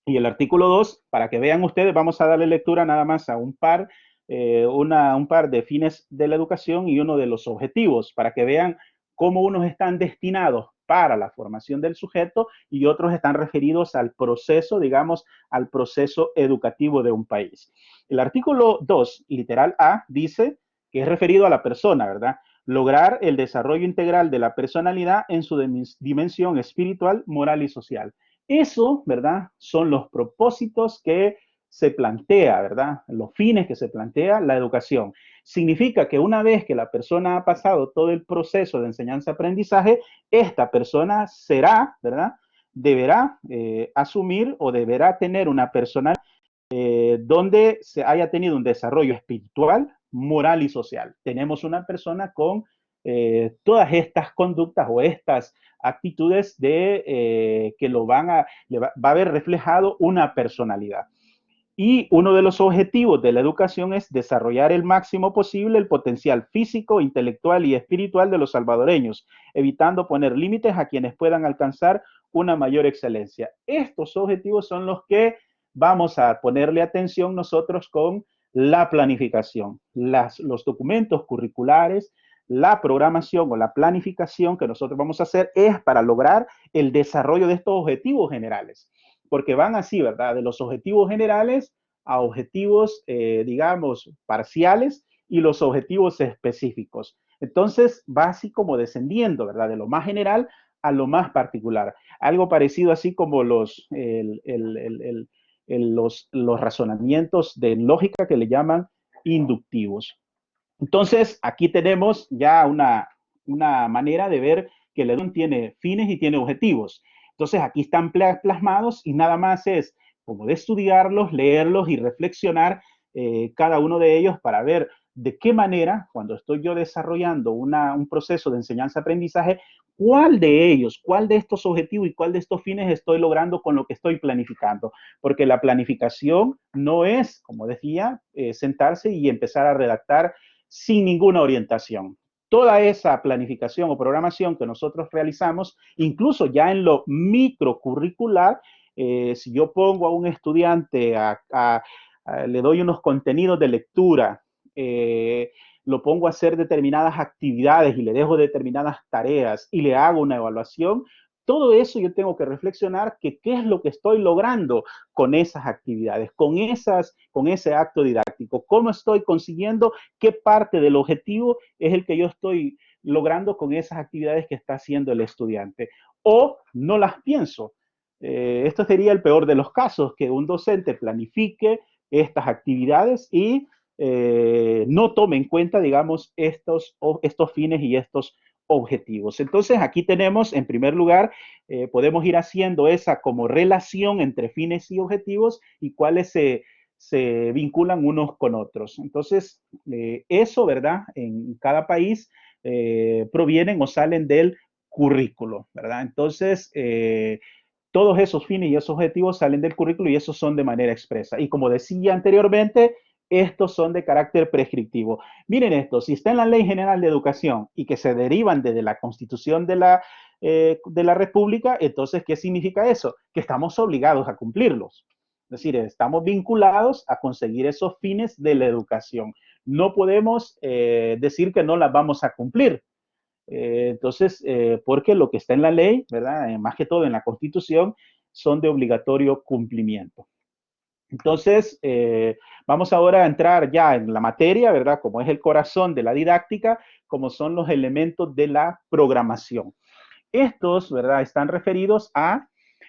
Y el artículo 2, para que vean ustedes, vamos a darle lectura nada más a un par de fines de la educación y uno de los objetivos, para que vean cómo unos están destinados para la formación del sujeto y otros están referidos al proceso, digamos, al proceso educativo de un país. El artículo 2, literal A, dice que es referido a la persona, ¿verdad? Lograr el desarrollo integral de la personalidad en su dimensión espiritual, moral y social. Eso, ¿verdad? Son los propósitos que se plantea, ¿verdad? Los fines que se plantea la educación. Significa que una vez que la persona ha pasado todo el proceso de enseñanza-aprendizaje, esta persona será, ¿verdad? Deberá asumir o deberá tener una personalidad donde se haya tenido un desarrollo espiritual, moral y social. Tenemos una persona con todas estas conductas o estas actitudes que va a haber reflejado una personalidad. Y uno de los objetivos de la educación es desarrollar el máximo posible el potencial físico, intelectual y espiritual de los salvadoreños, evitando poner límites a quienes puedan alcanzar una mayor excelencia. Estos objetivos son los que vamos a ponerle atención nosotros con la planificación, los documentos curriculares, la programación o la planificación que nosotros vamos a hacer es para lograr el desarrollo de estos objetivos generales, porque van así, ¿verdad? De los objetivos generales a objetivos, digamos, parciales y los objetivos específicos. Entonces, va así como descendiendo, ¿verdad? De lo más general a lo más particular. Algo parecido así como los razonamientos de lógica que le llaman inductivos. Entonces, aquí tenemos ya una manera de ver que el educación tiene fines y tiene objetivos. Entonces, aquí están plasmados y nada más es como de estudiarlos, leerlos y reflexionar cada uno de ellos para ver de qué manera, cuando estoy yo desarrollando un proceso de enseñanza-aprendizaje, cuál de ellos, cuál de estos objetivos y cuál de estos fines estoy logrando con lo que estoy planificando. Porque la planificación no es, como decía, sentarse y empezar a redactar sin ninguna orientación. Toda esa planificación o programación que nosotros realizamos, incluso ya en lo microcurricular, si yo pongo a un estudiante, le doy unos contenidos de lectura, lo pongo a hacer determinadas actividades y le dejo determinadas tareas y le hago una evaluación, todo eso yo tengo que reflexionar que qué es lo que estoy logrando con esas actividades, con ese acto didáctico, cómo estoy consiguiendo, qué parte del objetivo es el que yo estoy logrando con esas actividades que está haciendo el estudiante. O no las pienso. Esto sería el peor de los casos, que un docente planifique estas actividades y no tome en cuenta, digamos, estos fines y estos objetivos. Entonces, aquí tenemos, en primer lugar, podemos ir haciendo esa como relación entre fines y objetivos y cuáles se vinculan unos con otros. Entonces, eso, ¿verdad? En cada país provienen o salen del currículo, ¿verdad? Entonces, todos esos fines y esos objetivos salen del currículo y esos son de manera expresa. Y como decía anteriormente, estos son de carácter prescriptivo. Miren esto, si está en la Ley General de Educación y que se derivan desde la Constitución de la República, entonces, ¿qué significa eso? Que estamos obligados a cumplirlos. Es decir, estamos vinculados a conseguir esos fines de la educación. No podemos decir que no las vamos a cumplir. Entonces, porque lo que está en la ley, ¿verdad? Más que todo en la Constitución, son de obligatorio cumplimiento. Entonces, vamos ahora a entrar ya en la materia, ¿verdad? Como es el corazón de la didáctica, como son los elementos de la programación. Estos, ¿verdad? Están referidos a,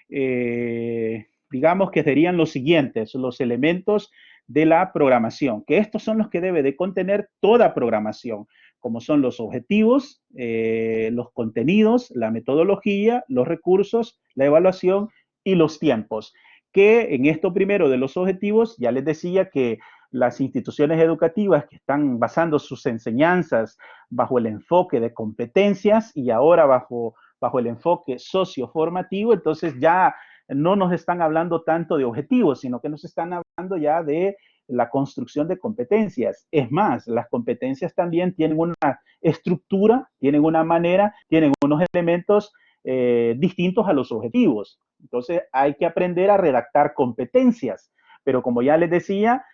digamos que serían los siguientes, los elementos de la programación, que estos son los que debe de contener toda programación, como son los objetivos, los contenidos, la metodología, los recursos, la evaluación y los tiempos. Que en esto primero de los objetivos, ya les decía que las instituciones educativas que están basando sus enseñanzas bajo el enfoque de competencias y ahora bajo el enfoque socioformativo, entonces ya no nos están hablando tanto de objetivos, sino que nos están hablando ya de la construcción de competencias. Es más, las competencias también tienen una estructura, tienen una manera, tienen unos elementos distintos a los objetivos. Entonces hay que aprender a redactar competencias. Pero como ya les decía,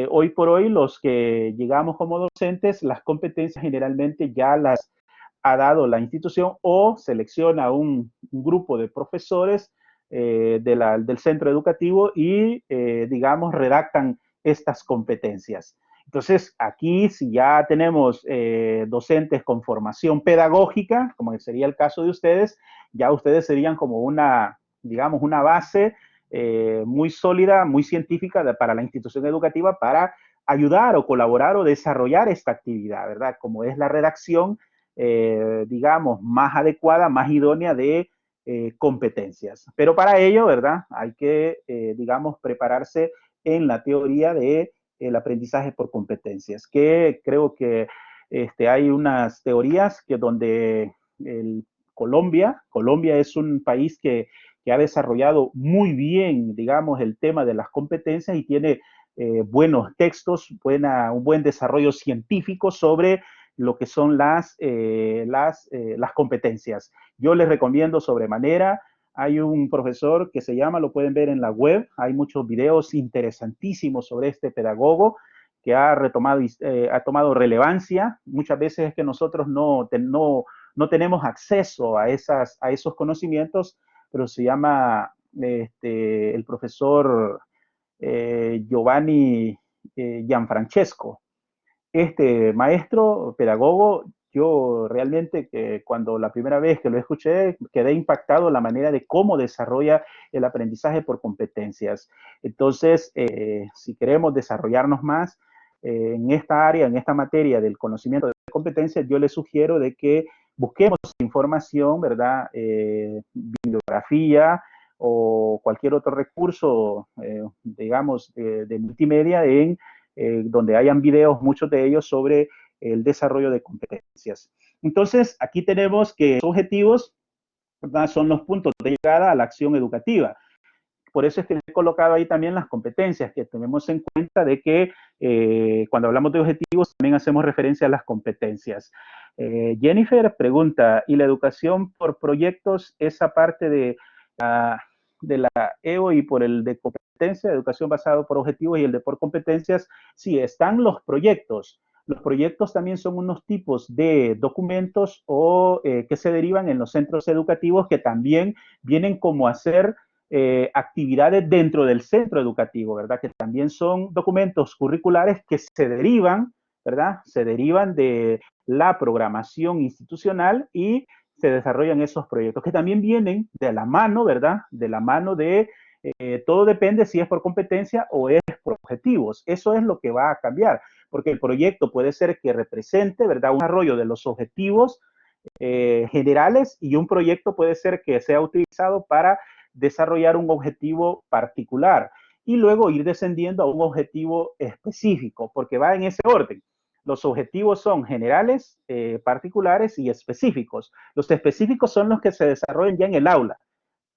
hoy por hoy los que llegamos como docentes, las competencias generalmente ya las ha dado la institución o selecciona un grupo de profesores del centro educativo y, digamos, redactan estas competencias. Entonces, aquí si ya tenemos docentes con formación pedagógica, como sería el caso de ustedes, ya ustedes serían como una, digamos, una base muy sólida, muy científica para la institución educativa para ayudar o colaborar o desarrollar esta actividad, ¿verdad? Como es la redacción, digamos, más adecuada, más idónea de competencias. Pero para ello, ¿verdad? Hay que, digamos, prepararse en la teoría de el aprendizaje por competencias, que creo que hay unas teorías que donde Colombia es un país que ha desarrollado muy bien, digamos, el tema de las competencias y tiene buenos textos, un buen desarrollo científico sobre lo que son las competencias. Yo les recomiendo sobremanera. Hay un profesor que se llama, lo pueden ver en la web, hay muchos videos interesantísimos sobre este pedagogo que ha tomado relevancia. Muchas veces es que nosotros no tenemos acceso a esos conocimientos, pero se llama el profesor Giovanni Gianfrancesco. Este maestro pedagogo, yo realmente que cuando la primera vez que lo escuché quedé impactado la manera de cómo desarrolla el aprendizaje por competencias. Entonces, si queremos desarrollarnos más en esta área, en esta materia del conocimiento de competencias, yo les sugiero de que busquemos información, ¿verdad? Bibliografía o cualquier otro recurso, digamos, de multimedia donde hayan videos, muchos de ellos, sobre el desarrollo de competencias. Entonces, aquí tenemos que los objetivos, ¿verdad?, son los puntos de llegada a la acción educativa. Por eso es que he colocado ahí también las competencias, que tenemos en cuenta de que cuando hablamos de objetivos también hacemos referencia a las competencias. Jennifer pregunta, ¿y la educación por proyectos, esa parte de la EO y por el de competencia, educación basada por objetivos y el de por competencias? Sí, están los proyectos. Los proyectos también son unos tipos de documentos que se derivan en los centros educativos que también vienen como a ser actividades dentro del centro educativo, ¿verdad? Que también son documentos curriculares que se derivan, ¿verdad? Se derivan de la programación institucional y se desarrollan esos proyectos que también vienen de la mano, ¿verdad? De la mano de, todo depende si es por competencia o es por objetivos. Eso es lo que va a cambiar, porque el proyecto puede ser que represente, ¿verdad?, un desarrollo de los objetivos generales y un proyecto puede ser que sea utilizado para desarrollar un objetivo particular y luego ir descendiendo a un objetivo específico, porque va en ese orden. Los objetivos son generales, particulares y específicos. Los específicos son los que se desarrollan ya en el aula,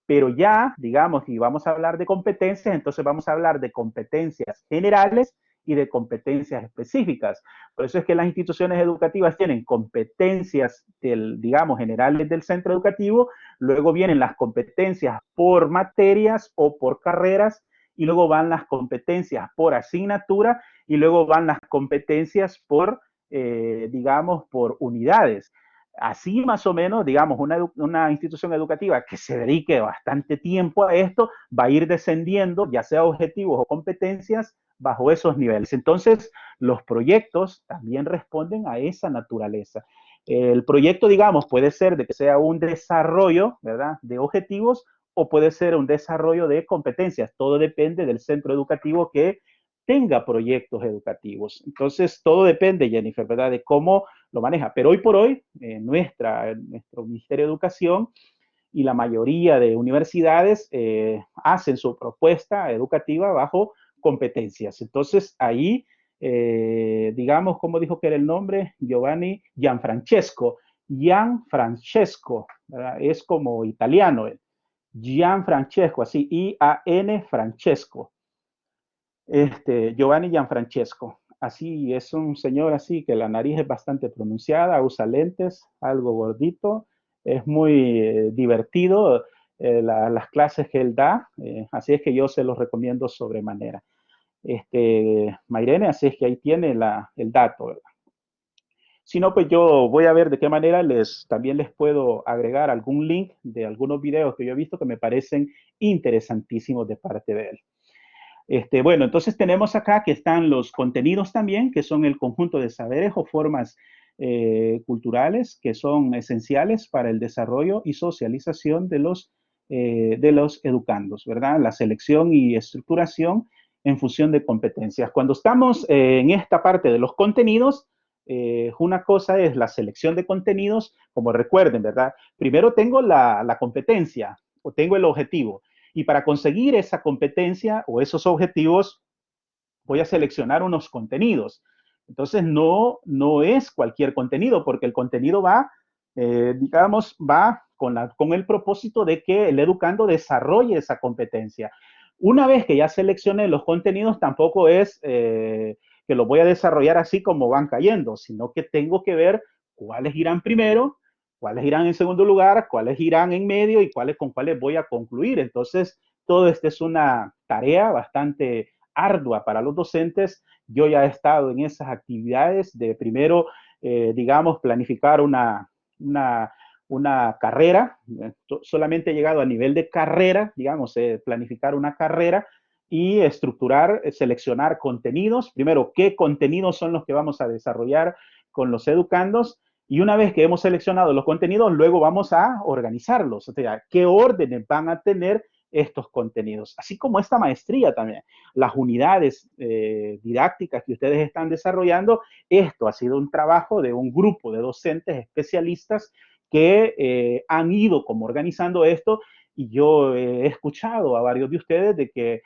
pero ya, digamos, si vamos a hablar de competencias, entonces vamos a hablar de competencias generales y de competencias específicas. Por eso es que las instituciones educativas tienen competencias, digamos, generales del centro educativo, luego vienen las competencias por materias o por carreras, y luego van las competencias por asignatura, y luego van las competencias por, digamos, por unidades. Así más o menos, digamos, una institución educativa que se dedique bastante tiempo a esto va a ir descendiendo, ya sea objetivos o competencias, bajo esos niveles. Entonces, los proyectos también responden a esa naturaleza. El proyecto, digamos, puede ser de que sea un desarrollo, ¿verdad?, de objetivos o puede ser un desarrollo de competencias. Todo depende del centro educativo que tenga proyectos educativos. Entonces, todo depende, Jennifer, ¿verdad?, de cómo lo maneja. Pero hoy por hoy, nuestro Ministerio de Educación y la mayoría de universidades hacen su propuesta educativa bajo competencias. Entonces, ahí, digamos, ¿cómo dijo que era el nombre? Gianfrancesco, ¿verdad? Es como italiano, Gianfrancesco, así, I-A-N Francesco. Giovanni Gianfrancesco. Así, es un señor así que la nariz es bastante pronunciada, usa lentes, algo gordito, es muy divertido las clases que él da, así es que yo se los recomiendo sobremanera. Mairene, así es que ahí tiene el dato, ¿verdad? Si no, pues yo voy a ver de qué manera también les puedo agregar algún link de algunos videos que yo he visto que me parecen interesantísimos de parte de él. Bueno, entonces tenemos acá que están los contenidos también, que son el conjunto de saberes o formas culturales que son esenciales para el desarrollo y socialización de los educandos, ¿verdad? La selección y estructuración en función de competencias. Cuando estamos en esta parte de los contenidos, una cosa es la selección de contenidos, como recuerden, ¿verdad? Primero tengo la competencia o tengo el objetivo. Y para conseguir esa competencia o esos objetivos, voy a seleccionar unos contenidos. Entonces, no es cualquier contenido, porque el contenido va, digamos, va con el propósito de que el educando desarrolle esa competencia. Una vez que ya seleccioné los contenidos, tampoco es que los voy a desarrollar así como van cayendo, sino que tengo que ver cuáles irán primero, cuáles irán en segundo lugar, cuáles irán en medio y con cuáles voy a concluir. Entonces, todo esto es una tarea bastante ardua para los docentes. Yo ya he estado en esas actividades de primero, digamos, planificar una carrera. Solamente he llegado a nivel de carrera, digamos, planificar una carrera y estructurar, seleccionar contenidos. Primero, ¿qué contenidos son los que vamos a desarrollar con los educandos? Y una vez que hemos seleccionado los contenidos, luego vamos a organizarlos. O sea, ¿qué órdenes van a tener estos contenidos? Así como esta maestría también. Las unidades didácticas que ustedes están desarrollando, esto ha sido un trabajo de un grupo de docentes especialistas que han ido como organizando esto y yo he escuchado a varios de ustedes de que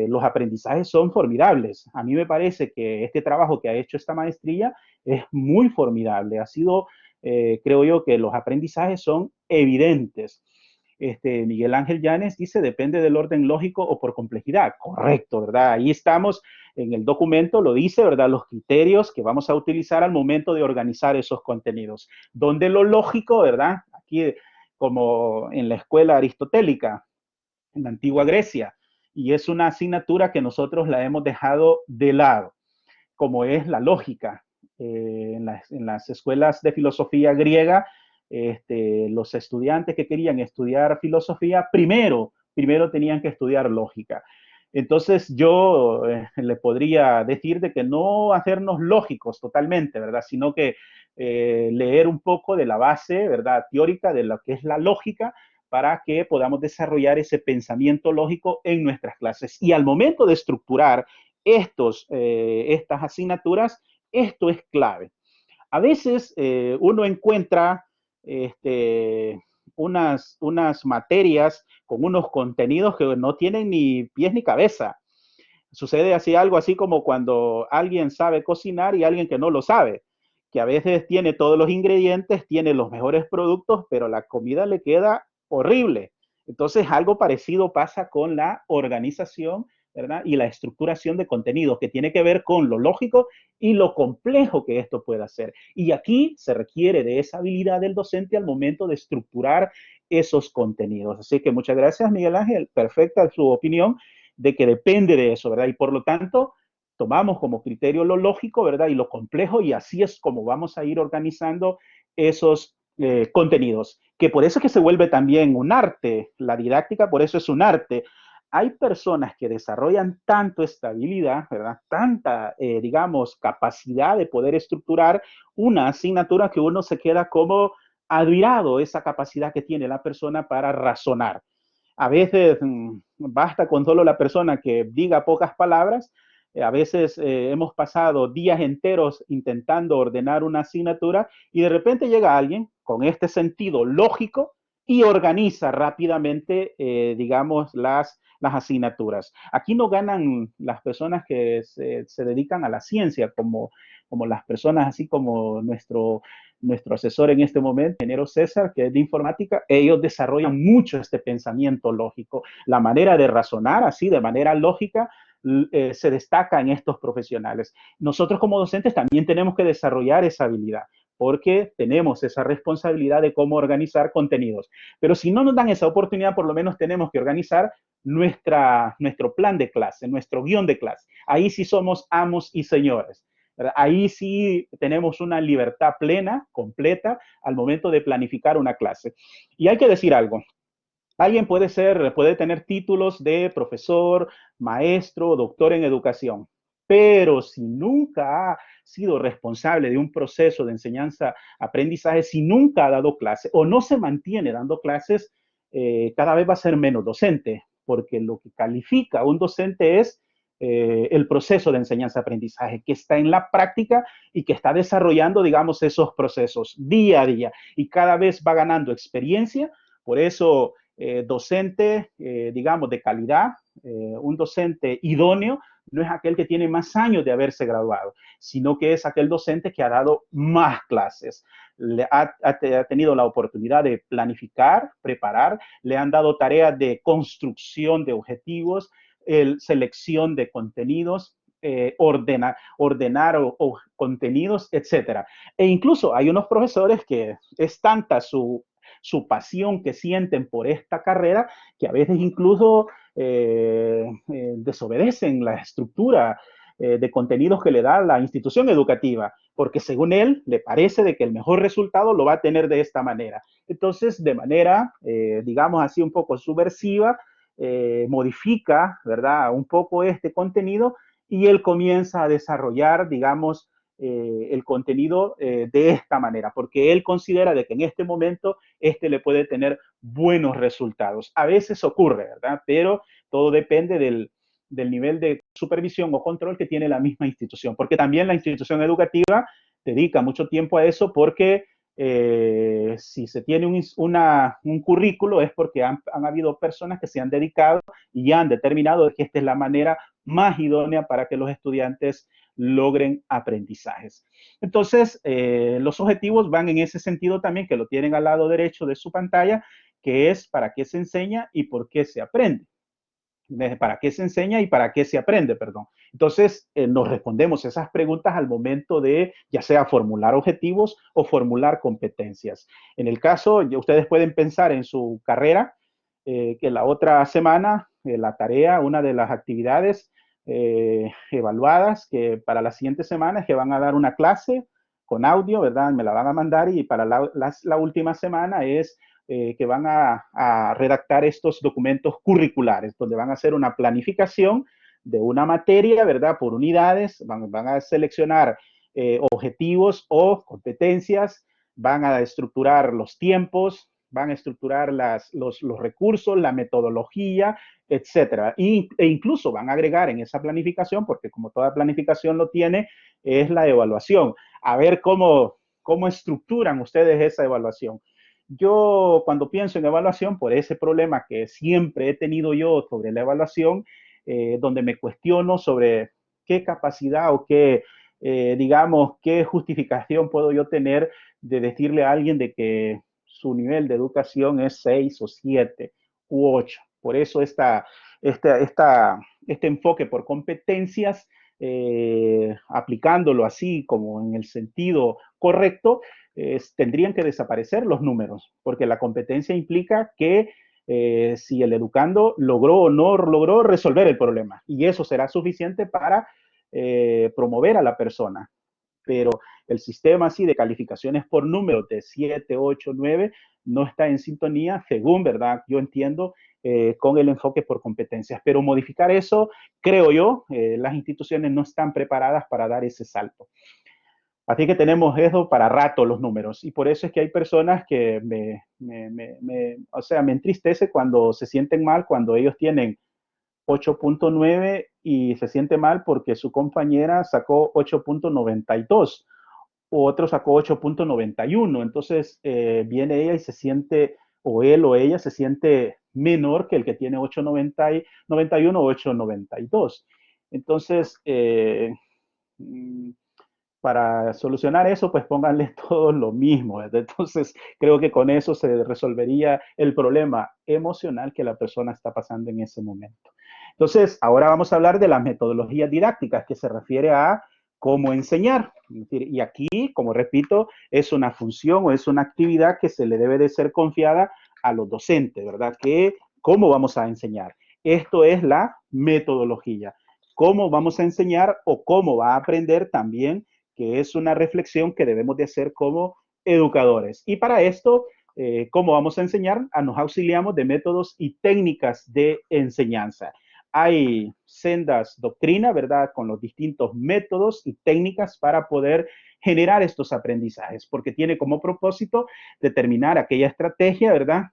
los aprendizajes son formidables. A mí me parece que este trabajo que ha hecho esta maestría es muy formidable. Ha sido, creo yo, que los aprendizajes son evidentes. Miguel Ángel Llanes dice, depende del orden lógico o por complejidad. Correcto, ¿verdad? Ahí estamos en el documento, lo dice, ¿verdad? Los criterios que vamos a utilizar al momento de organizar esos contenidos. Donde lo lógico, ¿verdad? Aquí, como en la escuela aristotélica, en la antigua Grecia, y es una asignatura que nosotros la hemos dejado de lado, como es la lógica. En las escuelas de filosofía griega, los estudiantes que querían estudiar filosofía, primero tenían que estudiar lógica. Entonces yo le podría decir de que no hacernos lógicos totalmente, ¿verdad? Sino que leer un poco de la base, ¿verdad? Teórica de lo que es la lógica para que podamos desarrollar ese pensamiento lógico en nuestras clases. Y al momento de estructurar estas asignaturas, esto es clave. A veces uno encuentra unas materias con unos contenidos que no tienen ni pies ni cabeza. Sucede así algo así como cuando alguien sabe cocinar y alguien que no lo sabe, que a veces tiene todos los ingredientes, tiene los mejores productos, pero la comida le queda horrible. Entonces, algo parecido pasa con la organización, ¿verdad? Y la estructuración de contenidos, que tiene que ver con lo lógico y lo complejo que esto pueda ser. Y aquí se requiere de esa habilidad del docente al momento de estructurar esos contenidos. Así que muchas gracias, Miguel Ángel. Perfecta su opinión de que depende de eso, ¿verdad? Y por lo tanto, tomamos como criterio lo lógico, ¿verdad? Y lo complejo, y así es como vamos a ir organizando esos contenidos, que por eso es que se vuelve también un arte, la didáctica por eso es un arte. Hay personas que desarrollan tanto esta habilidad, ¿verdad? Tanta, digamos, capacidad de poder estructurar una asignatura que uno se queda como admirado esa capacidad que tiene la persona para razonar. A veces basta con solo la persona que diga pocas palabras. A veces hemos pasado días enteros intentando ordenar una asignatura y de repente llega alguien con este sentido lógico y organiza rápidamente, digamos, las asignaturas. Aquí no ganan las personas que se dedican a la ciencia, como las personas así como nuestro asesor en este momento, ingeniero César, que es de informática. Ellos desarrollan mucho este pensamiento lógico, la manera de razonar así de manera lógica. Se destaca en estos profesionales. Nosotros como docentes también tenemos que desarrollar esa habilidad, porque tenemos esa responsabilidad de cómo organizar contenidos. Pero si no nos dan esa oportunidad, por lo menos tenemos que organizar nuestro plan de clase, nuestro guión de clase. Ahí sí somos amos y señores. ¿Verdad? Ahí sí tenemos una libertad plena, completa, al momento de planificar una clase. Y hay que decir algo. Alguien puede tener títulos de profesor, maestro, doctor en educación, pero si nunca ha sido responsable de un proceso de enseñanza-aprendizaje, si nunca ha dado clase o no se mantiene dando clases, cada vez va a ser menos docente, porque lo que califica a un docente es el proceso de enseñanza-aprendizaje, que está en la práctica y que está desarrollando, digamos, esos procesos día a día y cada vez va ganando experiencia. Por eso, docente, digamos, de calidad, un docente idóneo, no es aquel que tiene más años de haberse graduado, sino que es aquel docente que ha dado más clases, ha tenido la oportunidad de planificar, preparar, le han dado tareas de construcción de objetivos, selección de contenidos, ordenar contenidos, etcétera. E incluso hay unos profesores que es tanta su pasión que sienten por esta carrera, que a veces incluso desobedecen la estructura de contenidos que le da la institución educativa, porque según él le parece de que el mejor resultado lo va a tener de esta manera. Entonces, de manera, digamos así, un poco subversiva, modifica, ¿verdad?, un poco este contenido y él comienza a desarrollar, digamos, el contenido de esta manera, porque él considera de que en este momento este le puede tener buenos resultados. A veces ocurre, ¿verdad? Pero todo depende del nivel de supervisión o control que tiene la misma institución, porque también la institución educativa dedica mucho tiempo a eso, porque si se tiene un currículo es porque han habido personas que se han dedicado y han determinado que esta es la manera más idónea para que los estudiantes logren aprendizajes. Entonces, los objetivos van en ese sentido también, que lo tienen al lado derecho de su pantalla, que es para qué se enseña y por qué se aprende. Para qué se enseña y para qué se aprende, perdón. Entonces, nos respondemos esas preguntas al momento de, ya sea formular objetivos o formular competencias. En el caso, ustedes pueden pensar en su carrera, que la otra semana, la tarea, una de las actividades evaluadas que para la siguiente semana es que van a dar una clase con audio, ¿verdad? Me la van a mandar y para la última semana es que van a redactar estos documentos curriculares, donde van a hacer una planificación de una materia, ¿verdad? Por unidades, van a seleccionar objetivos o competencias, van a estructurar los tiempos, van a estructurar los recursos, la metodología, etcétera. E incluso van a agregar en esa planificación, porque como toda planificación lo tiene, es la evaluación. A ver cómo estructuran ustedes esa evaluación. Yo cuando pienso en evaluación, por ese problema que siempre he tenido yo sobre la evaluación, donde me cuestiono sobre qué capacidad o qué, digamos, qué justificación puedo yo tener de decirle a alguien de que su nivel de educación es 6 o 7 u 8. Por eso este enfoque por competencias, aplicándolo así como en el sentido correcto, tendrían que desaparecer los números, porque la competencia implica que si el educando logró o no logró resolver el problema, y eso será suficiente para promover a la persona. Pero el sistema así de calificaciones por números de 7, 8, 9 no está en sintonía, según, ¿verdad? Yo entiendo, con el enfoque por competencias. Pero modificar eso, creo yo, las instituciones no están preparadas para dar ese salto. Así que tenemos eso para rato los números y por eso es que hay personas que o sea, me entristece cuando se sienten mal, cuando ellos tienen 8.9 y se siente mal porque su compañera sacó 8.92 o otro sacó 8.91. Entonces viene ella y se siente, o él o ella se siente menor que el que tiene 8.91 o 8.92. Entonces, para solucionar eso, pues pónganle todos lo mismo. Entonces, creo que con eso se resolvería el problema emocional que la persona está pasando en ese momento. Entonces, ahora vamos a hablar de las metodologías didácticas, que se refiere a cómo enseñar. Y aquí, como repito, es una función o es una actividad que se le debe de ser confiada a los docentes, ¿verdad? Que, ¿cómo vamos a enseñar? Esto es la metodología. ¿Cómo vamos a enseñar o cómo va a aprender también, que es una reflexión que debemos de hacer como educadores? Y para esto, ¿cómo vamos a enseñar? Nos auxiliamos de métodos y técnicas de enseñanza. Hay sendas doctrinas, ¿verdad? Con los distintos métodos y técnicas para poder generar estos aprendizajes, porque tiene como propósito determinar aquella estrategia, ¿verdad?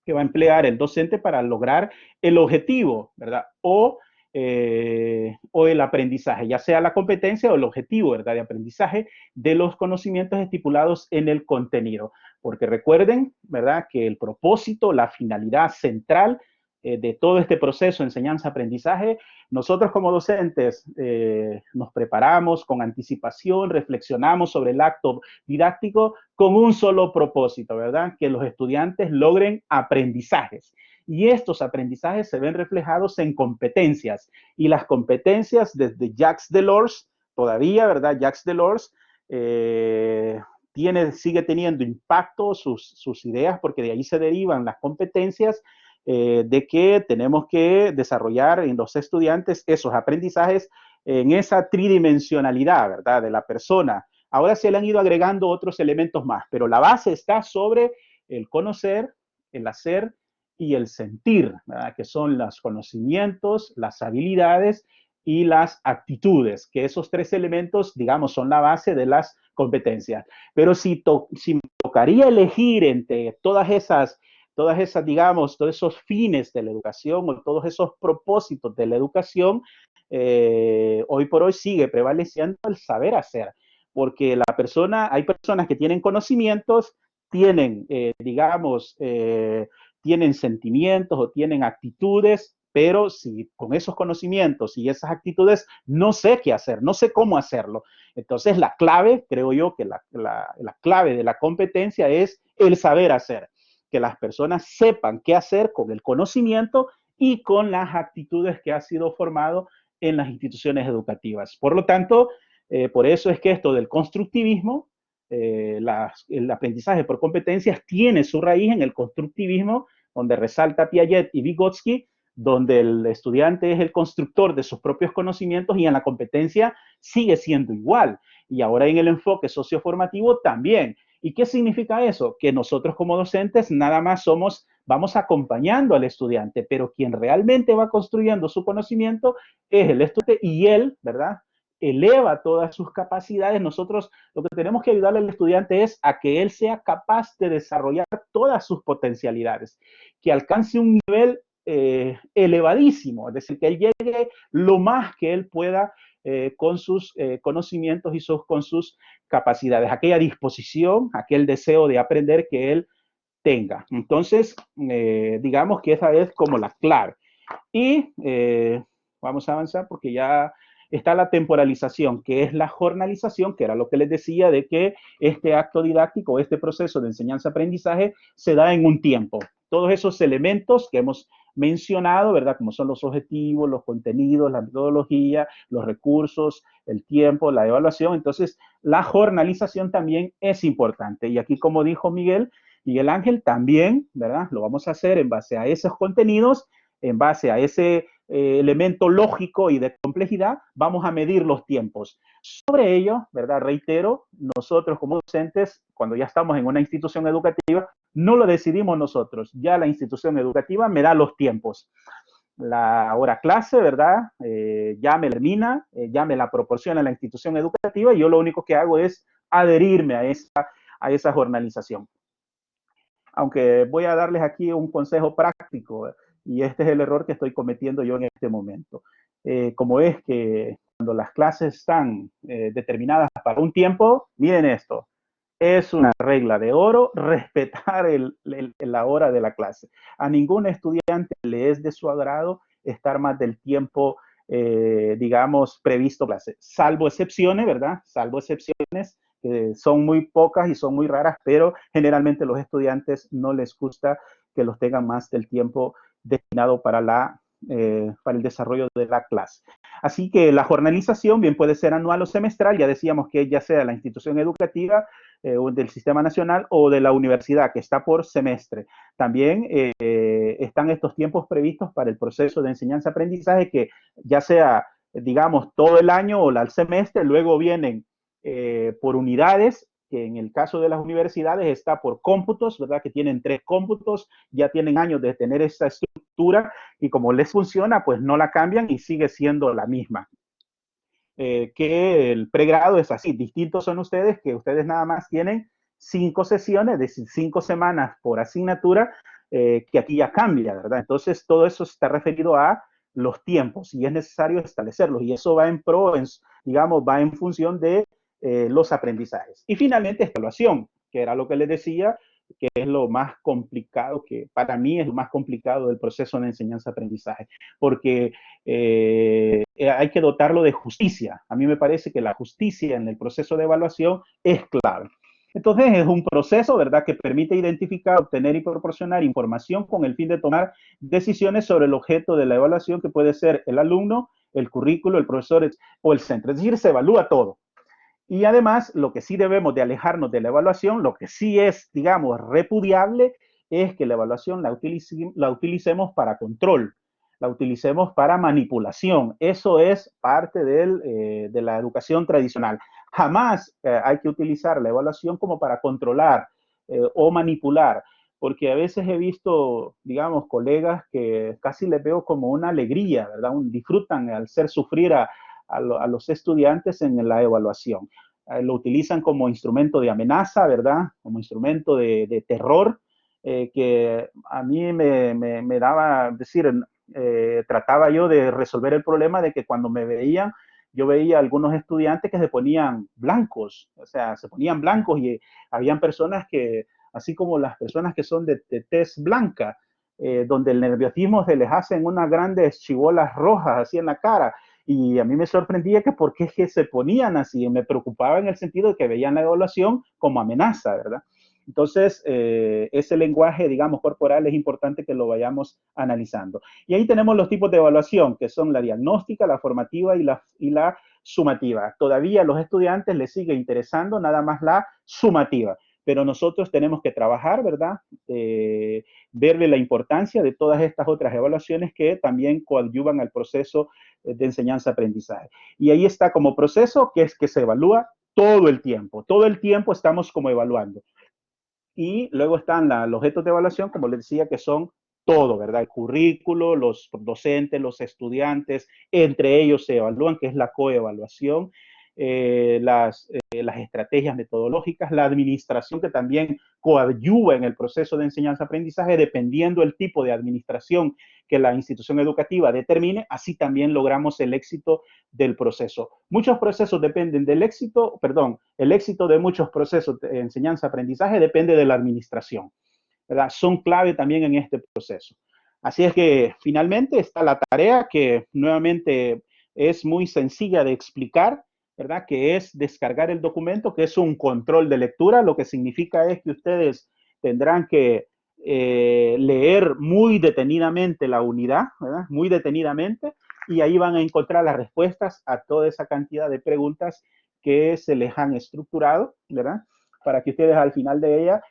Que va a emplear el docente para lograr el objetivo, ¿verdad? O el aprendizaje, ya sea la competencia o el objetivo, ¿verdad? De aprendizaje de los conocimientos estipulados en el contenido. Porque recuerden, ¿verdad? Que el propósito, la finalidad central de todo este proceso de enseñanza-aprendizaje, nosotros como docentes nos preparamos con anticipación, reflexionamos sobre el acto didáctico con un solo propósito, ¿verdad? Que los estudiantes logren aprendizajes. Y estos aprendizajes se ven reflejados en competencias. Y las competencias desde Jacques Delors, todavía, ¿verdad? Jacques Delors sigue teniendo impacto sus ideas, porque de ahí se derivan las competencias de que tenemos que desarrollar en los estudiantes esos aprendizajes en esa tridimensionalidad, ¿verdad? De la persona. Ahora se le han ido agregando otros elementos más, pero la base está sobre el conocer, el hacer y el sentir, ¿verdad? Que son los conocimientos, las habilidades y las actitudes, que esos tres elementos, digamos, son la base de las competencias. Pero si me tocaría elegir entre todas esas, digamos, todos esos fines de la educación o todos esos propósitos de la educación, hoy por hoy sigue prevaleciendo el saber hacer, porque hay personas que tienen conocimientos, tienen, digamos, tienen sentimientos o tienen actitudes, pero si con esos conocimientos y esas actitudes no sé qué hacer, no sé cómo hacerlo. Entonces la clave, creo yo que la clave de la competencia es el saber hacer, que las personas sepan qué hacer con el conocimiento y con las actitudes que ha sido formado en las instituciones educativas. Por lo tanto, por eso es que esto del constructivismo, el aprendizaje por competencias tiene su raíz en el constructivismo, donde resalta Piaget y Vygotsky, donde el estudiante es el constructor de sus propios conocimientos y en la competencia sigue siendo igual. Y ahora en el enfoque socioformativo también. ¿Y qué significa eso? Que nosotros como docentes nada más vamos acompañando al estudiante, pero quien realmente va construyendo su conocimiento es el estudiante y él, ¿verdad? Eleva todas sus capacidades. Nosotros lo que tenemos que ayudarle al estudiante es a que él sea capaz de desarrollar todas sus potencialidades, que alcance un nivel elevadísimo, es decir, que él llegue lo más que él pueda con sus conocimientos y con sus capacidades, aquella disposición, aquel deseo de aprender que él tenga. Entonces, digamos que esa es como la clave. Y vamos a avanzar porque ya está la temporalización, que es la jornalización, que era lo que les decía de que este acto didáctico, este proceso de enseñanza-aprendizaje se da en un tiempo. Todos esos elementos que hemos mencionado, ¿verdad? Como son los objetivos, los contenidos, la metodología, los recursos, el tiempo, la evaluación. Entonces, la jornalización también es importante. Y aquí, como dijo Miguel Ángel, también, ¿verdad? Lo vamos a hacer en base a esos contenidos, En base a ese elemento lógico y de complejidad, vamos a medir los tiempos. Sobre ello, ¿verdad? Reitero, nosotros como docentes, cuando ya estamos en una institución educativa, no lo decidimos nosotros, ya la institución educativa me da los tiempos. La hora clase, ¿verdad? Ya me termina, ya me la proporciona la institución educativa y yo lo único que hago es adherirme a esa jornalización. Aunque voy a darles aquí un consejo práctico y este es el error que estoy cometiendo yo en este momento. Como es que cuando las clases están determinadas para un tiempo, miren esto, es una regla de oro respetar la hora de la clase. A ningún estudiante le es de su agrado estar más del tiempo, digamos, previsto clase, salvo excepciones, ¿verdad? Salvo excepciones que son muy pocas y son muy raras, pero generalmente los estudiantes no les gusta que los tengan más del tiempo destinado para el desarrollo de la clase. Así que la jornalización bien puede ser anual o semestral, ya decíamos que ya sea la institución educativa del sistema nacional o de la universidad, que está por semestre. También están estos tiempos previstos para el proceso de enseñanza-aprendizaje, que ya sea, digamos, todo el año o el semestre, luego vienen por unidades, que en el caso de las universidades está por cómputos, ¿verdad? Que tienen 3 cómputos, ya tienen años de tener esa estructura y como les funciona, pues no la cambian y sigue siendo la misma. Que el pregrado es así, distintos son ustedes, que ustedes nada más tienen 5 sesiones, es decir, 5 semanas por asignatura, que aquí ya cambia, ¿verdad? Entonces, todo eso está referido a los tiempos y es necesario establecerlos y eso va en pro, digamos, va en función de los aprendizajes. Y finalmente, evaluación, que era lo que les decía, que es lo más complicado, que para mí es lo más complicado del proceso de enseñanza-aprendizaje, porque hay que dotarlo de justicia. A mí me parece que la justicia en el proceso de evaluación es clave. Entonces es un proceso, ¿verdad?, que permite identificar, obtener y proporcionar información con el fin de tomar decisiones sobre el objeto de la evaluación, que puede ser el alumno, el currículo, el profesor o el centro. Es decir, se evalúa todo. Y además, lo que sí debemos de alejarnos de la evaluación, lo que sí es, digamos, repudiable, es que la evaluación la utilicemos para control, la utilicemos para manipulación. Eso es parte de la educación tradicional. Jamás hay que utilizar la evaluación como para controlar o manipular, porque a veces he visto, digamos, colegas que casi les veo como una alegría, ¿verdad? Disfrutan al hacer sufrir a los estudiantes en la evaluación. Lo utilizan como instrumento de amenaza, ¿verdad? Como instrumento de terror, que a mí me daba, decir, trataba yo de resolver el problema de que cuando me veían, yo veía algunos estudiantes que se ponían blancos, o sea, se ponían blancos y habían personas que, así como las personas que son de tez blanca, donde el nerviosismo se les hacen unas grandes chibolas rojas así en la cara, y a mí me sorprendía que por qué se ponían así, me preocupaba en el sentido de que veían la evaluación como amenaza, ¿verdad? Entonces, ese lenguaje, digamos, corporal es importante que lo vayamos analizando. Y ahí tenemos los tipos de evaluación, que son la diagnóstica, la formativa y la sumativa. Todavía a los estudiantes les sigue interesando nada más la sumativa, pero nosotros tenemos que trabajar, ¿verdad? Verle la importancia de todas estas otras evaluaciones que también coadyuvan al proceso de enseñanza-aprendizaje. Y ahí está como proceso, que es que se evalúa todo el tiempo estamos como evaluando. Y luego están los objetos de evaluación, como les decía, que son todo, ¿verdad? El currículo, los docentes, los estudiantes, entre ellos se evalúan, que es la coevaluación, las estrategias metodológicas, la administración que también coadyuva en el proceso de enseñanza-aprendizaje, dependiendo el tipo de administración que la institución educativa determine, así también logramos el éxito del proceso. Muchos procesos dependen del éxito, perdón, el éxito de muchos procesos de enseñanza-aprendizaje depende de la administración, ¿verdad? Son clave también en este proceso. Así es que finalmente está la tarea que nuevamente es muy sencilla de explicar, ¿verdad? Que es descargar el documento, que es un control de lectura. Lo que significa es que ustedes tendrán que leer muy detenidamente la unidad, ¿verdad? Muy detenidamente, y ahí van a encontrar las respuestas a toda esa cantidad de preguntas que se les han estructurado, ¿verdad? Para que ustedes al final de ella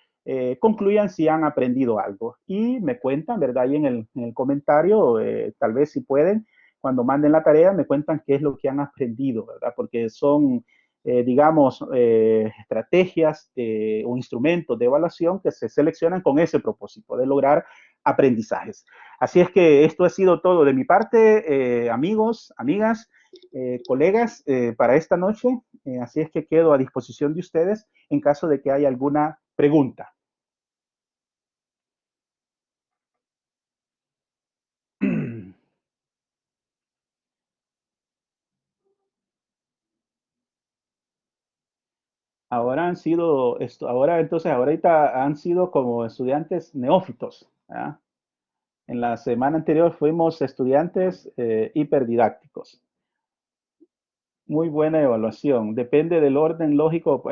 concluyan si han aprendido algo. Y me cuentan, ¿verdad? Ahí en el comentario, tal vez si pueden, cuando manden la tarea, me cuentan qué es lo que han aprendido, ¿verdad? Porque son, digamos, estrategias o instrumentos de evaluación que se seleccionan con ese propósito de lograr aprendizajes. Así es que esto ha sido todo de mi parte, amigos, amigas, colegas, para esta noche. Así es que quedo a disposición de ustedes en caso de que haya alguna pregunta. Ahora han sido, ahora entonces, ahorita han sido como estudiantes neófitos, ¿verdad? En la semana anterior fuimos estudiantes hiperdidácticos. Muy buena evaluación. Depende del orden lógico.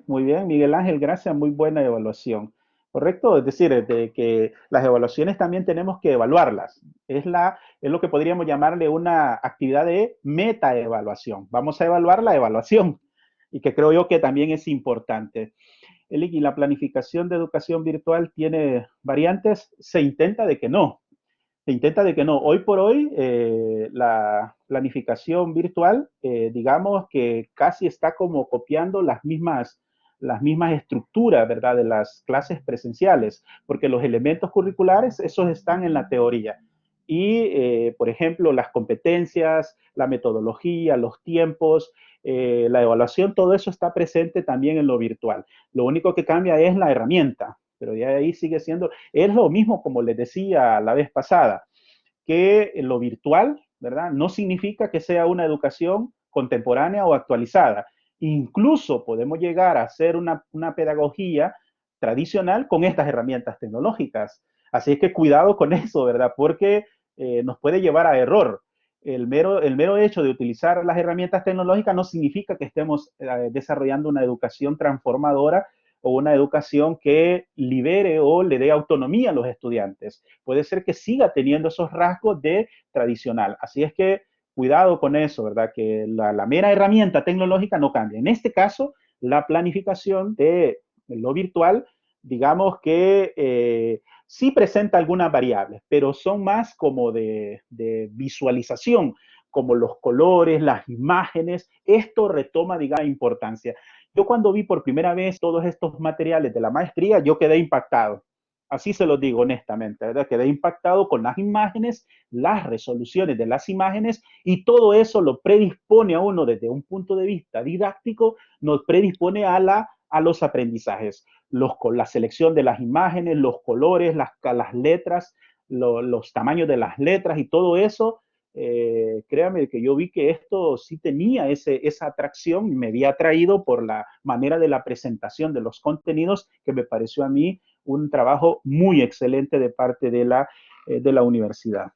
Muy bien, Miguel Ángel, gracias. Muy buena evaluación. ¿Correcto? Es decir, de que las evaluaciones también tenemos que evaluarlas. Es lo que podríamos llamarle una actividad de metaevaluación. Vamos a evaluar la evaluación y que creo yo que también es importante. Y la planificación de educación virtual tiene variantes. Se intenta de que no. Se intenta de que no. Hoy por hoy, la planificación virtual, digamos que casi está como copiando las mismas estructuras, ¿verdad?, de las clases presenciales, porque los elementos curriculares, esos están en la teoría. Y, por ejemplo, las competencias, la metodología, los tiempos, la evaluación, todo eso está presente también en lo virtual. Lo único que cambia es la herramienta, pero de ahí sigue siendo, es lo mismo como les decía la vez pasada, que lo virtual, ¿verdad? No significa que sea una educación contemporánea o actualizada. Incluso podemos llegar a hacer una pedagogía tradicional con estas herramientas tecnológicas. Así es que cuidado con eso, ¿verdad? Porque nos puede llevar a error. El mero hecho de utilizar las herramientas tecnológicas no significa que estemos desarrollando una educación transformadora o una educación que libere o le dé autonomía a los estudiantes. Puede ser que siga teniendo esos rasgos de tradicional. Así es que cuidado con eso, ¿verdad? Que la mera herramienta tecnológica no cambia. En este caso, la planificación de lo virtual, digamos que sí presenta algunas variables, pero son más como de visualización, como los colores, las imágenes. Esto retoma, digamos, importancia. Yo cuando vi por primera vez todos estos materiales de la maestría, yo quedé impactado. Así se lo digo honestamente, ¿verdad? Quedé impactado con las imágenes, las resoluciones de las imágenes y todo eso lo predispone a uno desde un punto de vista didáctico, nos predispone a los aprendizajes. Con la selección de las imágenes, los colores, las letras, los tamaños de las letras y todo eso, créame que yo vi que esto sí tenía esa atracción y me había atraído por la manera de la presentación de los contenidos que me pareció a mí un trabajo muy excelente de parte de la universidad.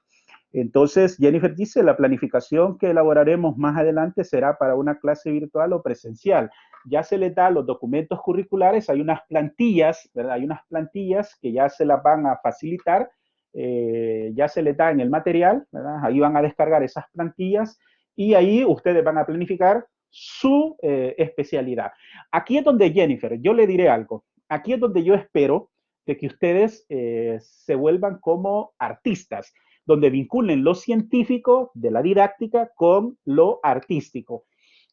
Entonces, Jennifer dice, la planificación que elaboraremos más adelante será para una clase virtual o presencial. Ya se les da los documentos curriculares, hay unas plantillas, ¿verdad? Hay unas plantillas que ya se las van a facilitar, ya se les da en el material, ¿verdad? Ahí van a descargar esas plantillas y ahí ustedes van a planificar su especialidad. Aquí es donde, Jennifer, yo le diré algo. Aquí es donde yo espero de que ustedes se vuelvan como artistas, donde vinculen lo científico de la didáctica con lo artístico,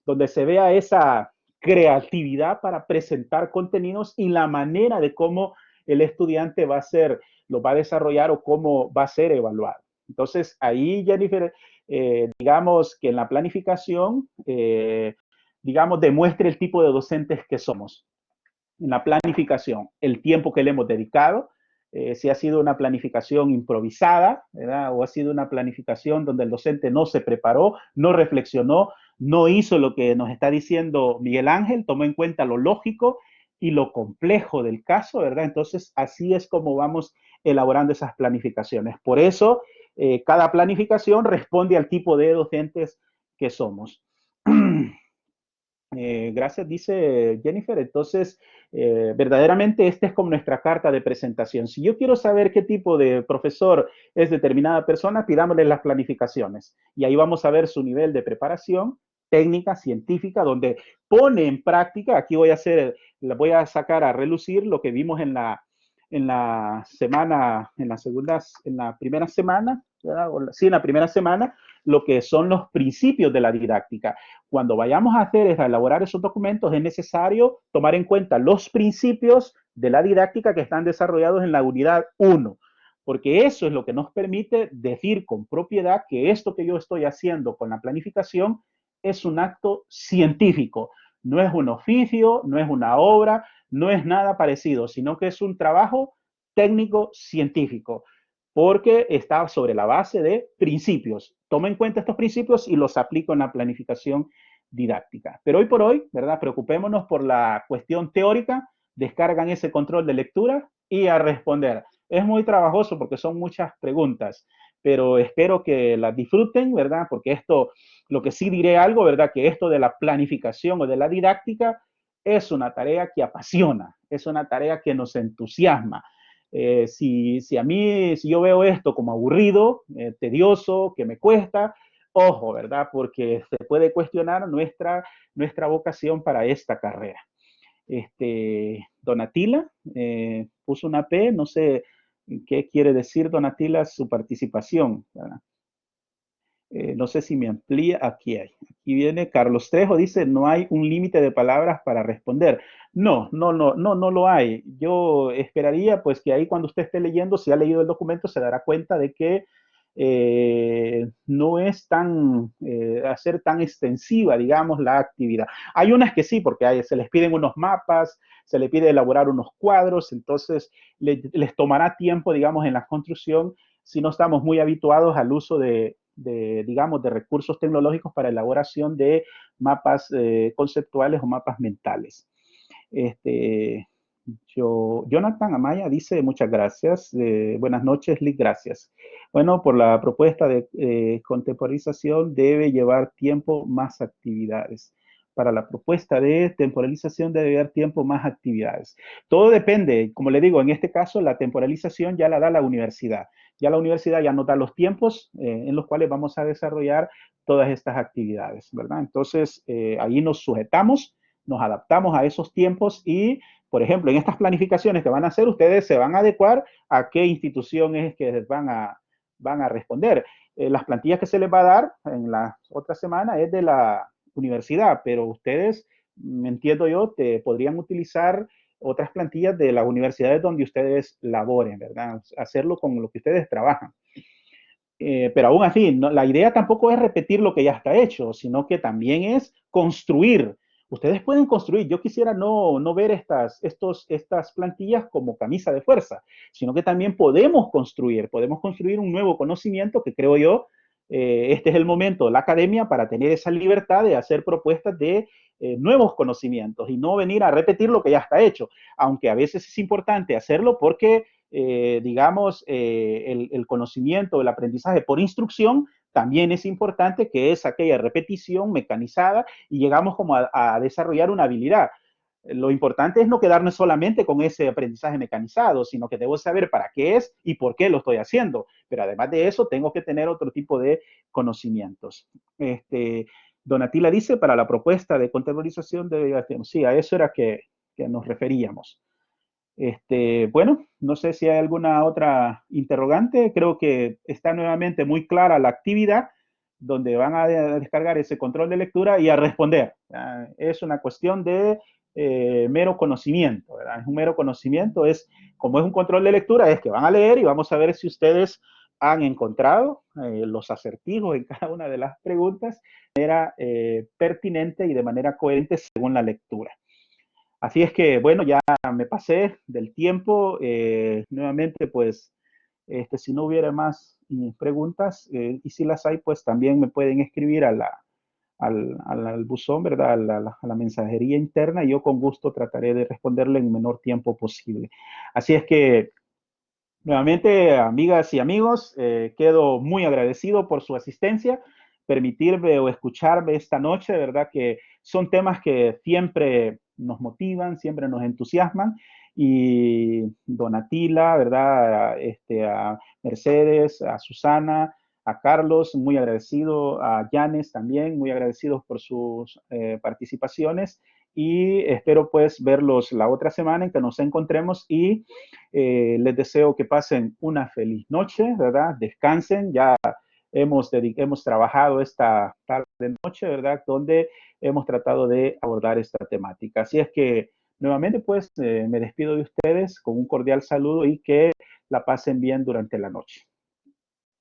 donde se vea esa creatividad para presentar contenidos y la manera de cómo el estudiante va a ser, lo va a desarrollar o cómo va a ser evaluado. Entonces, ahí, Jennifer, digamos que en la planificación, digamos, demuestre el tipo de docentes que somos. En la planificación, el tiempo que le hemos dedicado, si ha sido una planificación improvisada, ¿verdad? O ha sido una planificación donde el docente no se preparó, no reflexionó, no hizo lo que nos está diciendo Miguel Ángel, tomó en cuenta lo lógico y lo complejo del caso, ¿verdad? Entonces, así es como vamos elaborando esas planificaciones. Por eso, cada planificación responde al tipo de docentes que somos. Gracias, dice Jennifer. Entonces, verdaderamente esta es como nuestra carta de presentación. Si yo quiero saber qué tipo de profesor es determinada persona, pidámosle las planificaciones. Y ahí vamos a ver su nivel de preparación técnica, científica, donde pone en práctica, aquí voy a hacer les voy a sacar a relucir lo que vimos en la semana, en la primera semana, ¿verdad? Sí, en la primera semana, lo que son los principios de la didáctica. Cuando vayamos a hacer, a elaborar esos documentos, es necesario tomar en cuenta los principios de la didáctica que están desarrollados en la unidad 1, porque eso es lo que nos permite decir con propiedad que esto que yo estoy haciendo con la planificación es un acto científico, no es un oficio, no es una obra, no es nada parecido, sino que es un trabajo técnico científico, porque está sobre la base de principios. Tomo en cuenta estos principios y los aplico en la planificación didáctica. Pero hoy por hoy, ¿verdad? Preocupémonos por la cuestión teórica, descargan ese control de lectura y a responder. Es muy trabajoso porque son muchas preguntas, pero espero que las disfruten, ¿verdad? Porque esto, lo que sí diré algo, ¿verdad? Que esto de la planificación o de la didáctica es una tarea que apasiona, es una tarea que nos entusiasma. Si a mí, si yo veo esto como aburrido, tedioso, que me cuesta, ojo, ¿verdad? Porque se puede cuestionar nuestra vocación para esta carrera. Donatila puso una P, no sé qué quiere decir Donatila su participación, ¿verdad? No sé si me amplía, aquí hay. Aquí viene Carlos Trejo, dice, no hay un límite de palabras para responder. No lo hay. Yo esperaría pues que ahí cuando usted esté leyendo, si ha leído el documento, se dará cuenta de que no es hacer tan extensiva, digamos, la actividad. Hay unas que sí, porque se les piden unos mapas, se les pide elaborar unos cuadros, entonces les tomará tiempo, digamos, en la construcción si no estamos muy habituados al uso digamos, de recursos tecnológicos para elaboración de mapas conceptuales o mapas mentales. Este, Jonathan Amaya dice muchas gracias. Buenas noches, Lick, gracias. Bueno, por la propuesta de contemporización debe llevar tiempo más actividades. Para la propuesta de temporalización debe llevar tiempo más actividades. Todo depende, como le digo, en este caso la temporalización ya la da la universidad. Ya la universidad ya nos da los tiempos en los cuales vamos a desarrollar todas estas actividades, ¿verdad? Entonces, ahí nos sujetamos, nos adaptamos a esos tiempos y por ejemplo, en estas planificaciones que van a hacer, ustedes se van a adecuar a qué institución es que van a responder. Las plantillas que se les va a dar en la otra semana es de la universidad, pero ustedes, me entiendo yo, podrían utilizar otras plantillas de las universidades donde ustedes laboren, ¿verdad? Hacerlo con lo que ustedes trabajan. Pero aún así, no, la idea tampoco es repetir lo que ya está hecho, sino que también es construir. Ustedes pueden construir. Yo quisiera no ver estas plantillas como camisa de fuerza, sino que también podemos construir un nuevo conocimiento que creo yo, este es el momento de la academia para tener esa libertad de hacer propuestas de nuevos conocimientos y no venir a repetir lo que ya está hecho, aunque a veces es importante hacerlo porque digamos, el conocimiento, el aprendizaje por instrucción también es importante, que es aquella repetición mecanizada y llegamos como a desarrollar una habilidad. Lo importante es no quedarnos solamente con ese aprendizaje mecanizado, sino que debo saber para qué es y por qué lo estoy haciendo. Pero además de eso, tengo que tener otro tipo de conocimientos. Donatila dice, para la propuesta de contemporización, sí, a eso era que nos referíamos. Bueno, no sé si hay alguna otra interrogante. Creo que está nuevamente muy clara la actividad donde van a descargar ese control de lectura y a responder. Es una cuestión de mero conocimiento, ¿verdad? Es un mero conocimiento, como es un control de lectura, es que van a leer y vamos a ver si ustedes han encontrado los acertijos en cada una de las preguntas de manera pertinente y de manera coherente según la lectura. Así es que, bueno, ya me pasé del tiempo. Nuevamente, pues, si no hubiera más preguntas, y si las hay, pues también me pueden escribir al buzón, ¿verdad? A la mensajería interna y yo con gusto trataré de responderle en el menor tiempo posible. Así es que, nuevamente, amigas y amigos, quedo muy agradecido por su asistencia, permitirme o escucharme esta noche, de verdad que son temas que siempre nos motivan, siempre nos entusiasman. Y Donatila, ¿verdad? A Mercedes, a Susana, a Carlos, muy agradecido, a Janes también, muy agradecidos por sus participaciones. y espero pues verlos la otra semana en que nos encontremos y les deseo que pasen una feliz noche, ¿verdad? Descansen, ya hemos trabajado esta tarde noche, ¿verdad? Donde hemos tratado de abordar esta temática. Así es que nuevamente pues me despido de ustedes con un cordial saludo y que la pasen bien durante la noche.